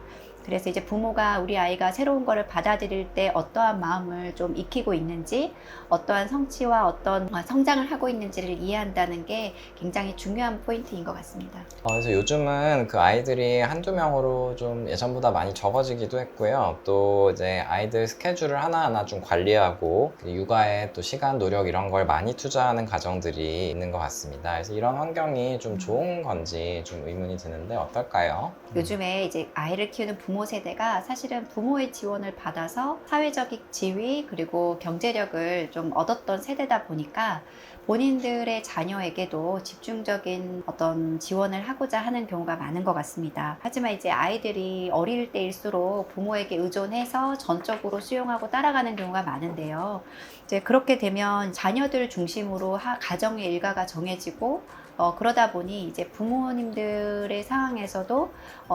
그래서 이제 부모가 우리 아이가 새로운 거를 받아들일 때 어떠한 마음을 좀 익히고 있는지, 어떠한 성취와 어떤 성장을 하고 있는지를 이해한다는 게 굉장히 중요한 포인트인 것 같습니다. 그래서 요즘은 그 아이들이 한두 명으로 좀 예전보다 많이 적어지기도 했고요. 또 이제 아이들 스케줄을 하나하나 좀 관리하고 육아에 또 시간, 노력 이런 걸 많이 투자하는 가정들이 있는 것 같습니다. 그래서 이런 환경이 좀 좋은 건지 좀 의문이 드는데 어떨까요? 요즘에 이제 아이를 키우는 부모 세대가 사실은 부모의 지원을 받아서 사회적인 지위 그리고 경제력을 좀 얻었던 세대다 보니까 본인들의 자녀에게도 집중적인 어떤 지원을 하고자 하는 경우가 많은 것 같습니다. 하지만 이제 아이들이 어릴 때일수록 부모에게 의존해서 전적으로 수용하고 따라가는 경우가 많은데요. 이제 그렇게 되면 자녀들 중심으로 가정의 일가가 정해지고 그러다 보니 이제 부모님들의 상황에서도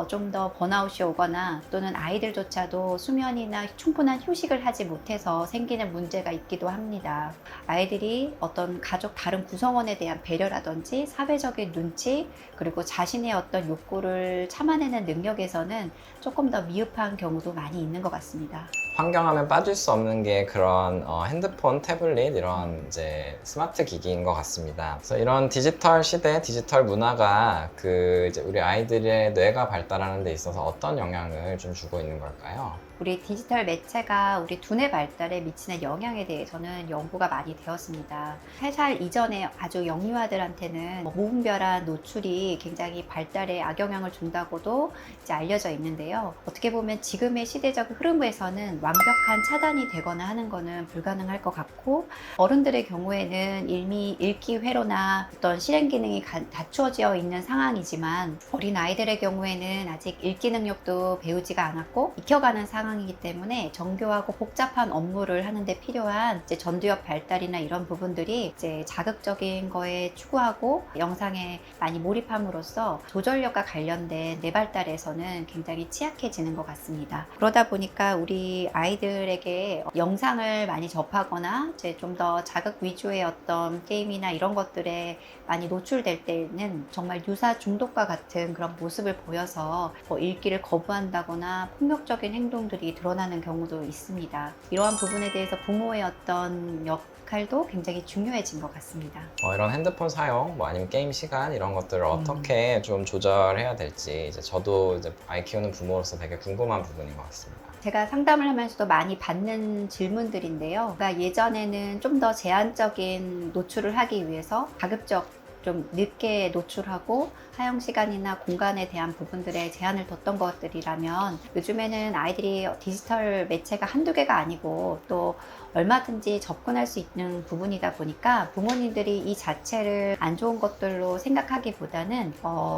좀 더 번아웃이 오거나 또는 아이들조차도 수면이나 충분한 휴식을 하지 못해서 생기는 문제가 있기도 합니다. 아이들이 어떤 가족 다른 구성원에 대한 배려라든지 사회적인 눈치 그리고 자신의 어떤 욕구를 참아내는 능력에서는 조금 더 미흡한 경우도 많이 있는 것 같습니다. 환경하면 빠질 수 없는 게 그런 핸드폰, 태블릿 이런 이제 스마트 기기인 것 같습니다. 그래서 이런 디지털 시대, 디지털 문화가 그 이제 우리 아이들의 뇌가 발달하는 데 있어서 어떤 영향을 좀 주고 있는 걸까요? 우리 디지털 매체가 우리 두뇌 발달에 미치는 영향에 대해서는 연구가 많이 되었습니다. 3살 이전에 아주 영유아들한테는 무분별한 노출이 굉장히 발달에 악영향을 준다고도 이제 알려져 있는데요. 어떻게 보면 지금의 시대적 흐름에서는 완벽한 차단이 되거나 하는 거는 불가능할 것 같고, 어른들의 경우에는 이미 읽기 회로나 어떤 실행 기능이 갖추어져 있는 상황이지만 어린 아이들의 경우에는 아직 읽기 능력도 배우지가 않았고 익혀가는 상황이기 때문에 정교하고 복잡한 업무를 하는데 필요한 이제 전두엽 발달이나 이런 부분들이 이제 자극적인 거에 추구하고 영상에 많이 몰입함으로써 조절력과 관련된 뇌 발달에서는 굉장히 취약해지는 것 같습니다. 그러다 보니까 우리 아이들에게 영상을 많이 접하거나 이제 좀 더 자극 위주의 어떤 게임이나 이런 것들에 많이 노출될 때는 정말 유사 중독과 같은 그런 모습을 보여서 읽기를 거부한다거나 폭력적인 행동들이 드러나는 경우도 있습니다. 이러한 부분에 대해서 부모의 어떤 역할도 굉장히 중요해진 것 같습니다. 이런 핸드폰 사용, 뭐 아니면 게임 시간 이런 것들을 어떻게 좀 조절해야 될지 이제 저도 이제 아이 키우는 부모로서 되게 궁금한 부분인 것 같습니다. 제가 상담을 하면서도 많이 받는 질문들인데요. 그러니까 예전에는 좀 더 제한적인 노출을 하기 위해서 가급적 좀 늦게 노출하고 사용 시간이나 공간에 대한 부분들에 제한을 뒀던 것들이라면 요즘에는 아이들이 디지털 매체가 한두 개가 아니고 또 얼마든지 접근할 수 있는 부분이다 보니까 부모님들이 이 자체를 안 좋은 것들로 생각하기보다는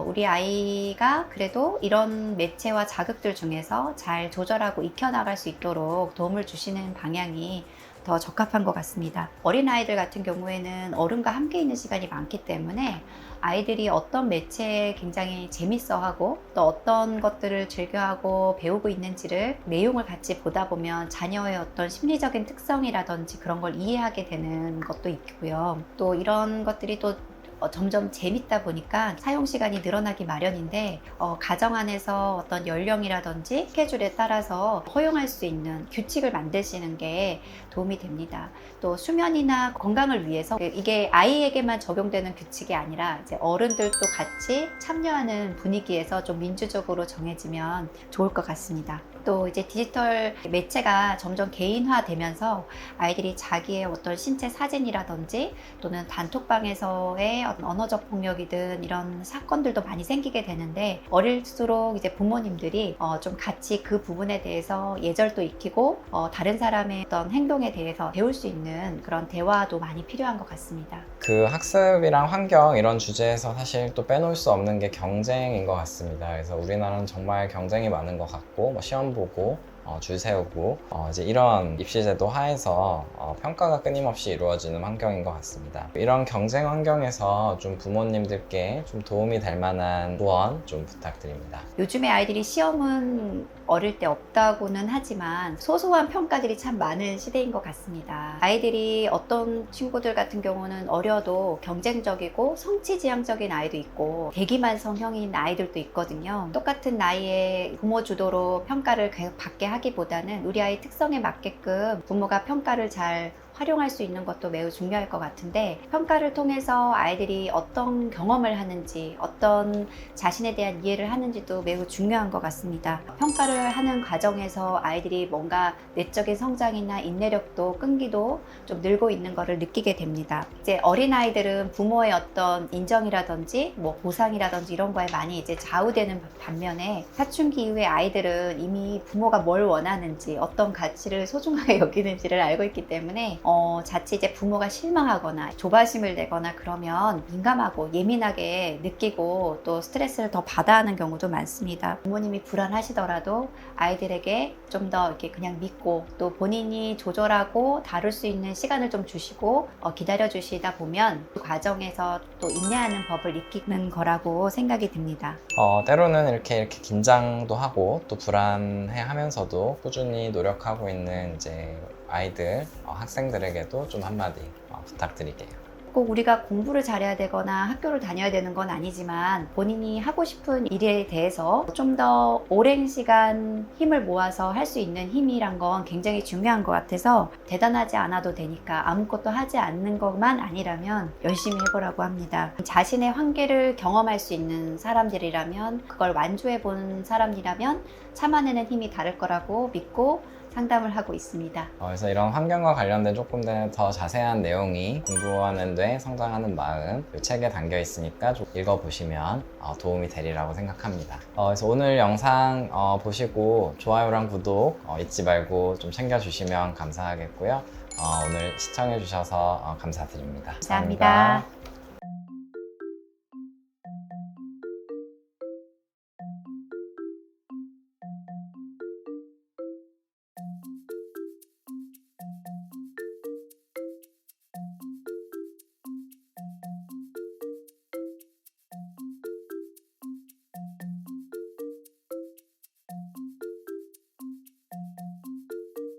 우리 아이가 그래도 이런 매체와 자극들 중에서 잘 조절하고 익혀나갈 수 있도록 도움을 주시는 방향이 더 적합한 것 같습니다. 어린아이들 같은 경우에는 어른과 함께 있는 시간이 많기 때문에 아이들이 어떤 매체에 굉장히 재밌어하고 또 어떤 것들을 즐겨하고 배우고 있는지를 내용을 같이 보다 보면 자녀의 어떤 심리적인 특성이라든지 그런 걸 이해하게 되는 것도 있고요. 또 이런 것들이 또 점점 재밌다 보니까 사용 시간이 늘어나기 마련인데 가정 안에서 어떤 연령이라든지 스케줄에 따라서 허용할 수 있는 규칙을 만드시는 게 도움이 됩니다. 또 수면이나 건강을 위해서 이게 아이에게만 적용되는 규칙이 아니라 이제 어른들도 같이 참여하는 분위기에서 좀 민주적으로 정해지면 좋을 것 같습니다. 또 이제 디지털 매체가 점점 개인화되면서 아이들이 자기의 어떤 신체 사진이라든지 또는 단톡방에서의 언어적 폭력이든 이런 사건들도 많이 생기게 되는데 어릴수록 이제 부모님들이 좀 같이 그 부분에 대해서 예절도 익히고 다른 사람의 어떤 행동에 대해서 배울 수 있는 그런 대화도 많이 필요한 것 같습니다. 그 학습이랑 환경 이런 주제에서 사실 또 빼놓을 수 없는 게 경쟁인 것 같습니다. 그래서 우리나라는 정말 경쟁이 많은 것 같고 뭐 시험 보고 줄 세우고 이제 이런 입시제도 하에서 평가가 끊임없이 이루어지는 환경인 것 같습니다. 이런 경쟁 환경에서 좀 부모님들께 좀 도움이 될 만한 조언 좀 부탁드립니다. 요즘에 아이들이 시험은 어릴 때 없다고는 하지만 소소한 평가들이 참 많은 시대인 것 같습니다. 아이들이 어떤 친구들 같은 경우는 어려도 경쟁적이고 성취지향적인 아이도 있고 대기만 성형인 아이들도 있거든요. 똑같은 나이에 부모 주도로 평가를 계속 받게 하기보다는 우리 아이 특성에 맞게끔 부모가 평가를 잘 활용할 수 있는 것도 매우 중요할 것 같은데, 평가를 통해서 아이들이 어떤 경험을 하는지, 어떤 자신에 대한 이해를 하는지도 매우 중요한 것 같습니다. 평가를 하는 과정에서 아이들이 뭔가 내적인 성장이나 인내력도 끈기도 좀 늘고 있는 것을 느끼게 됩니다. 이제 어린아이들은 부모의 어떤 인정이라든지 뭐 보상이라든지 이런 거에 많이 이제 좌우되는 반면에, 사춘기 이후의 아이들은 이미 부모가 뭘 원하는지, 어떤 가치를 소중하게 여기는지를 알고 있기 때문에 자칫 이제 부모가 실망하거나 조바심을 내거나 그러면 민감하고 예민하게 느끼고 또 스트레스를 더 받아 하는 경우도 많습니다. 부모님이 불안하시더라도 아이들에게 좀 더 이렇게 그냥 믿고 또 본인이 조절하고 다룰 수 있는 시간을 좀 주시고 기다려 주시다 보면 그 과정에서 또 인내하는 법을 익히는 거라고 생각이 듭니다. 때로는 이렇게 긴장도 하고 또 불안해 하면서도 꾸준히 노력하고 있는 이제 아이들, 학생들에게도 좀 한마디 부탁드릴게요. 꼭 우리가 공부를 잘해야 되거나 학교를 다녀야 되는 건 아니지만, 본인이 하고 싶은 일에 대해서 좀 더 오랜 시간 힘을 모아서 할 수 있는 힘이란 건 굉장히 중요한 것 같아서, 대단하지 않아도 되니까 아무것도 하지 않는 것만 아니라면 열심히 해보라고 합니다. 자신의 한계를 경험할 수 있는 사람들이라면, 그걸 완주해 본 사람이라면 참아내는 힘이 다를 거라고 믿고 상담을 하고 있습니다. 그래서 이런 환경과 관련된 조금 더 자세한 내용이 공부하는 데 성장하는 마음 이 책에 담겨 있으니까 좀 읽어보시면 도움이 되리라고 생각합니다. 그래서 오늘 영상 보시고 좋아요랑 구독 잊지 말고 좀 챙겨주시면 감사하겠고요. 오늘 시청해주셔서 감사드립니다. 감사합니다.